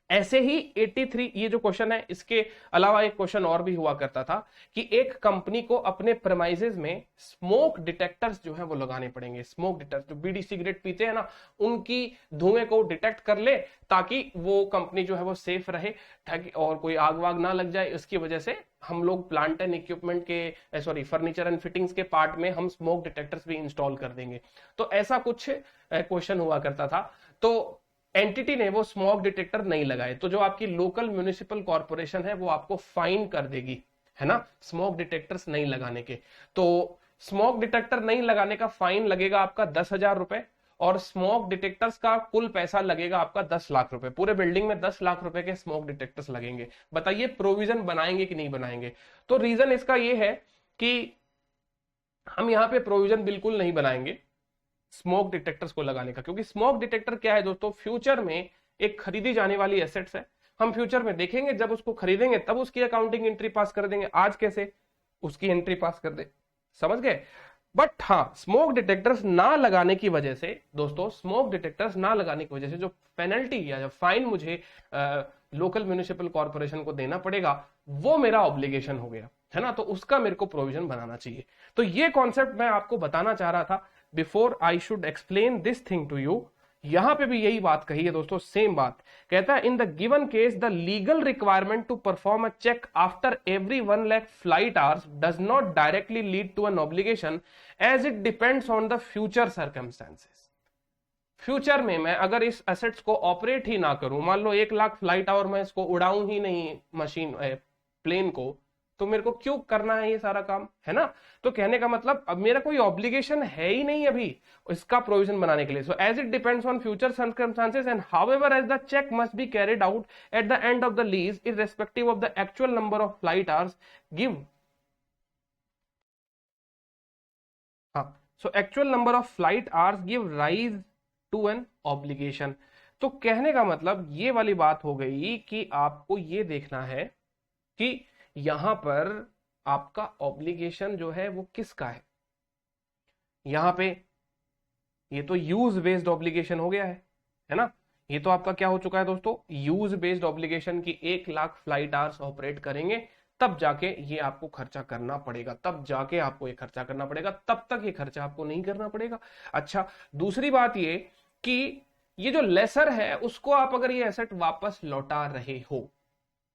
ऐसे ही 83 ये जो क्वेश्चन है, इसके अलावा एक क्वेश्चन और भी हुआ करता था कि एक कंपनी को अपने प्रेमाइजेस में स्मोक डिटेक्टर्स जो है वो लगाने पड़ेंगे। स्मोक डिटेक्टर्स, जो बीड़ी सिगरेट पीते हैं ना, उनकी धुएं को डिटेक्ट कर ले, ताकि वो कंपनी जो है वो सेफ रहे, ताकि और कोई आग वाग ना लग जाए। इसकी वजह से हम लोग प्लांट एंड इक्विपमेंट के, सॉरी, फर्नीचर एंड फिटिंग्स के पार्ट में हम स्मोक डिटेक्टर्स भी इंस्टॉल कर देंगे। तो ऐसा कुछ क्वेश्चन हुआ करता था। तो एंटिटी ने वो स्मोक डिटेक्टर नहीं लगाए, तो जो आपकी लोकल म्युनिसिपल कॉर्पोरेशन है वो आपको फाइन कर देगी, है ना, स्मोक डिटेक्टर्स नहीं लगाने के। तो स्मोक डिटेक्टर नहीं लगाने का फाइन लगेगा आपका 10,000 रुपए, और स्मोक डिटेक्टर्स का कुल पैसा लगेगा आपका 10 लाख रुपए। पूरे बिल्डिंग में 10 लाख रुपए के स्मोक डिटेक्टर्स लगेंगे। बताइए प्रोविजन बनाएंगे कि नहीं बनाएंगे। तो रीजन इसका ये है कि हम यहाँ पे प्रोविजन बिल्कुल नहीं बनाएंगे स्मोक डिटेक्टर्स को लगाने का, क्योंकि स्मोक डिटेक्टर क्या है दोस्तों, फ्यूचर में एक खरीदी जाने वाली एसेट्स है। हम फ्यूचर में देखेंगे, जब उसको खरीदेंगे तब उसकी अकाउंटिंग एंट्री पास कर देंगे, आज कैसे उसकी एंट्री पास कर दे, समझ गए। बट हाँ, स्मोक डिटेक्टर्स ना लगाने की वजह से दोस्तों, स्मोक डिटेक्टर्स ना लगाने की वजह से जो पेनल्टी या जो फाइन मुझे लोकल म्युनिसिपल कॉर्पोरेशन को देना पड़ेगा, वो मेरा ऑब्लिगेशन हो गया, है ना। तो उसका मेरे को प्रोविजन बनाना चाहिए। तो ये कॉन्सेप्ट मैं आपको बताना चाह रहा था before I should explain this thing to you. यहां पे भी यही बात कही है दोस्तों, सेम बात कहता है, in the given case the legal requirement to perform a check after every 1 lakh flight hours does not directly lead to an obligation as it depends on the future circumstances. Future में मैं अगर इस assets को operate ही ना करूं, मान लो 1 lakh flight our में इसको उड़ाऊं ही नहीं, मशीन प्लेन को, तो मेरे को क्यों करना है ये सारा काम, है ना। तो कहने का मतलब अब मेरा कोई ऑब्लिगेशन है ही नहीं अभी इसका प्रोविजन बनाने के लिए। So as it depends on future circumstances and however as the check must be carried out at the end of the lease irrespective of the actual number of flight hours give, हाँ, so actual number of flight hours give rise to an obligation. तो कहने का मतलब ये वाली बात हो गई कि आपको ये देखना है कि यहां पर आपका ऑब्लिगेशन जो है वो किसका है। यहां पे ये तो यूज बेस्ड ऑब्लिगेशन हो गया है ना। ये तो आपका क्या हो चुका है दोस्तों, यूज बेस्ड ऑब्लिगेशन की 1 लाख फ्लाइट आवर्स ऑपरेट करेंगे तब जाके ये आपको खर्चा करना पड़ेगा, तब जाके आपको ये खर्चा करना पड़ेगा, तब तक ये खर्चा आपको नहीं करना पड़ेगा। अच्छा, दूसरी बात ये कि ये जो लेसर है उसको आप अगर ये एसेट वापस लौटा रहे हो,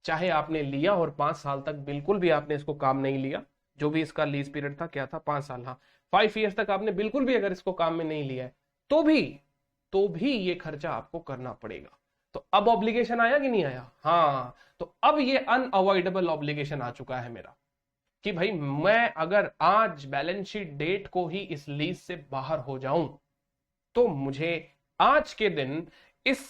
चाहे आपने लिया और 5 साल तक बिल्कुल भी आपने इसको काम नहीं लिया, जो भी इसका लीज पीरियड था क्या था, 5 साल, हाँ 5 ईयर्स तक आपने बिल्कुल भी अगर इसको काम में नहीं लिया है, तो भी ये खर्चा आपको करना पड़ेगा। तो अब ऑब्लिगेशन आया कि नहीं आया, हाँ। तो अब ये अनअवॉइडेबल ऑब्लिगेशन आ चुका है मेरा कि भाई मैं अगर आज बैलेंस शीट डेट को ही इस लीज से बाहर हो जाऊं तो मुझे आज के दिन इस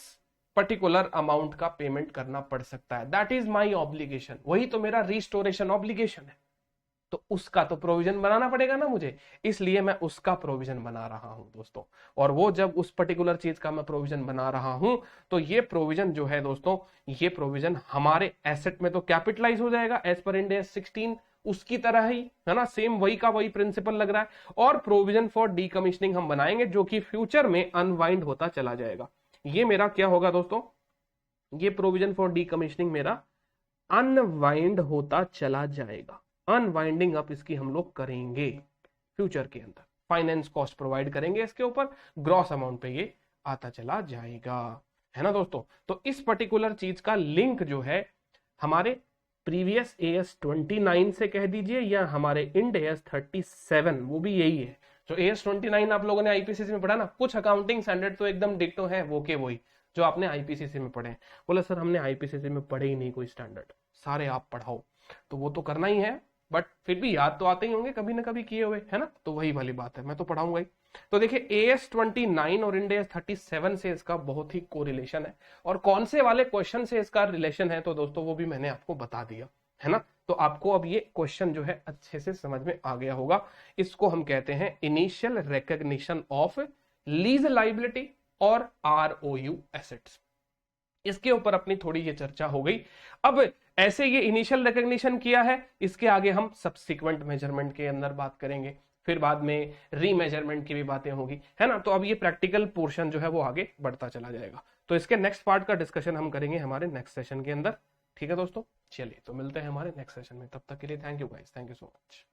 पर्टिकुलर अमाउंट का पेमेंट करना पड़ सकता है। दैट इज माई ऑब्लिगेशन, वही तो मेरा रिस्टोरेशन ऑब्लिगेशन है। तो उसका तो प्रोविजन बनाना पड़ेगा ना मुझे, इसलिए मैं उसका प्रोविजन बना रहा हूं दोस्तों। और वो जब उस पर्टिकुलर चीज का मैं प्रोविजन बना रहा हूं तो ये प्रोविजन जो है दोस्तों, ये प्रोविजन हमारे एसेट में तो कैपिटलाइज हो जाएगा एज पर इंड AS 16, उसकी तरह ही, है ना, सेम वही का वही प्रिंसिपल लग रहा है। और प्रोविजन फॉर डीकमिशनिंग हम बनाएंगे जो कि फ्यूचर में अनवाइंड होता चला जाएगा। ये मेरा क्या होगा दोस्तों, ये प्रोविजन फॉर डीकमिशनिंग मेरा अनवाइंड होता चला जाएगा। अनवाइंडिंग अप इसकी हम लोग करेंगे फ्यूचर के अंदर, फाइनेंस कॉस्ट प्रोवाइड करेंगे इसके ऊपर, ग्रॉस अमाउंट पे ये आता चला जाएगा, है ना दोस्तों। तो इस पर्टिकुलर चीज का लिंक जो है हमारे प्रीवियस AS 29 से कह दीजिए या हमारे इंड AS 37, वो भी यही है। जो AS 29 आप लोगों ने IPCC में पढ़ा ना, कुछ अकाउंटिंग स्टैंडर्ड तो एकदम डिक्टो है वो के वही जो आपने IPCC में पढ़े। बोला सर हमने IPCC में पढ़े ही नहीं कोई स्टैंडर्ड, सारे आप पढ़ाओ। तो वो तो करना ही है, बट फिर भी याद तो आते ही होंगे कभी ना कभी किए हुए, है ना। तो वही वाली बात है, मैं तो पढ़ाऊंगा ही। तो देखिए AS 29 और इंड AS 37 से इसका बहुत ही कोरिलेशन है, और कौन से वाले क्वेश्चन से इसका रिलेशन है तो दोस्तों वो भी मैंने आपको बता दिया, है ना। तो आपको अब ये क्वेश्चन जो है अच्छे से समझ में आ गया होगा। इसको हम कहते हैं initial recognition of lease liability और ROU एसेट्स। इसके ऊपर अपनी थोड़ी ये चर्चा हो गई। अब ऐसे ये इनिशियल रिकॉग्निशन किया है, इसके आगे हम सब्सिक्वेंट मेजरमेंट के अंदर बात करेंगे, फिर बाद में रीमेजरमेंट की भी बातें होगी, है ना। तो अब ये प्रैक्टिकल पोर्शन जो है वो आगे बढ़ता चला जाएगा। तो इसके नेक्स्ट पार्ट का डिस्कशन हम करेंगे हमारे नेक्स्ट सेशन के अंदर। ठीक है दोस्तों, चलिए तो मिलते हैं हमारे नेक्स्ट सेशन में। तब तक के लिए thank you guys, thank you so much.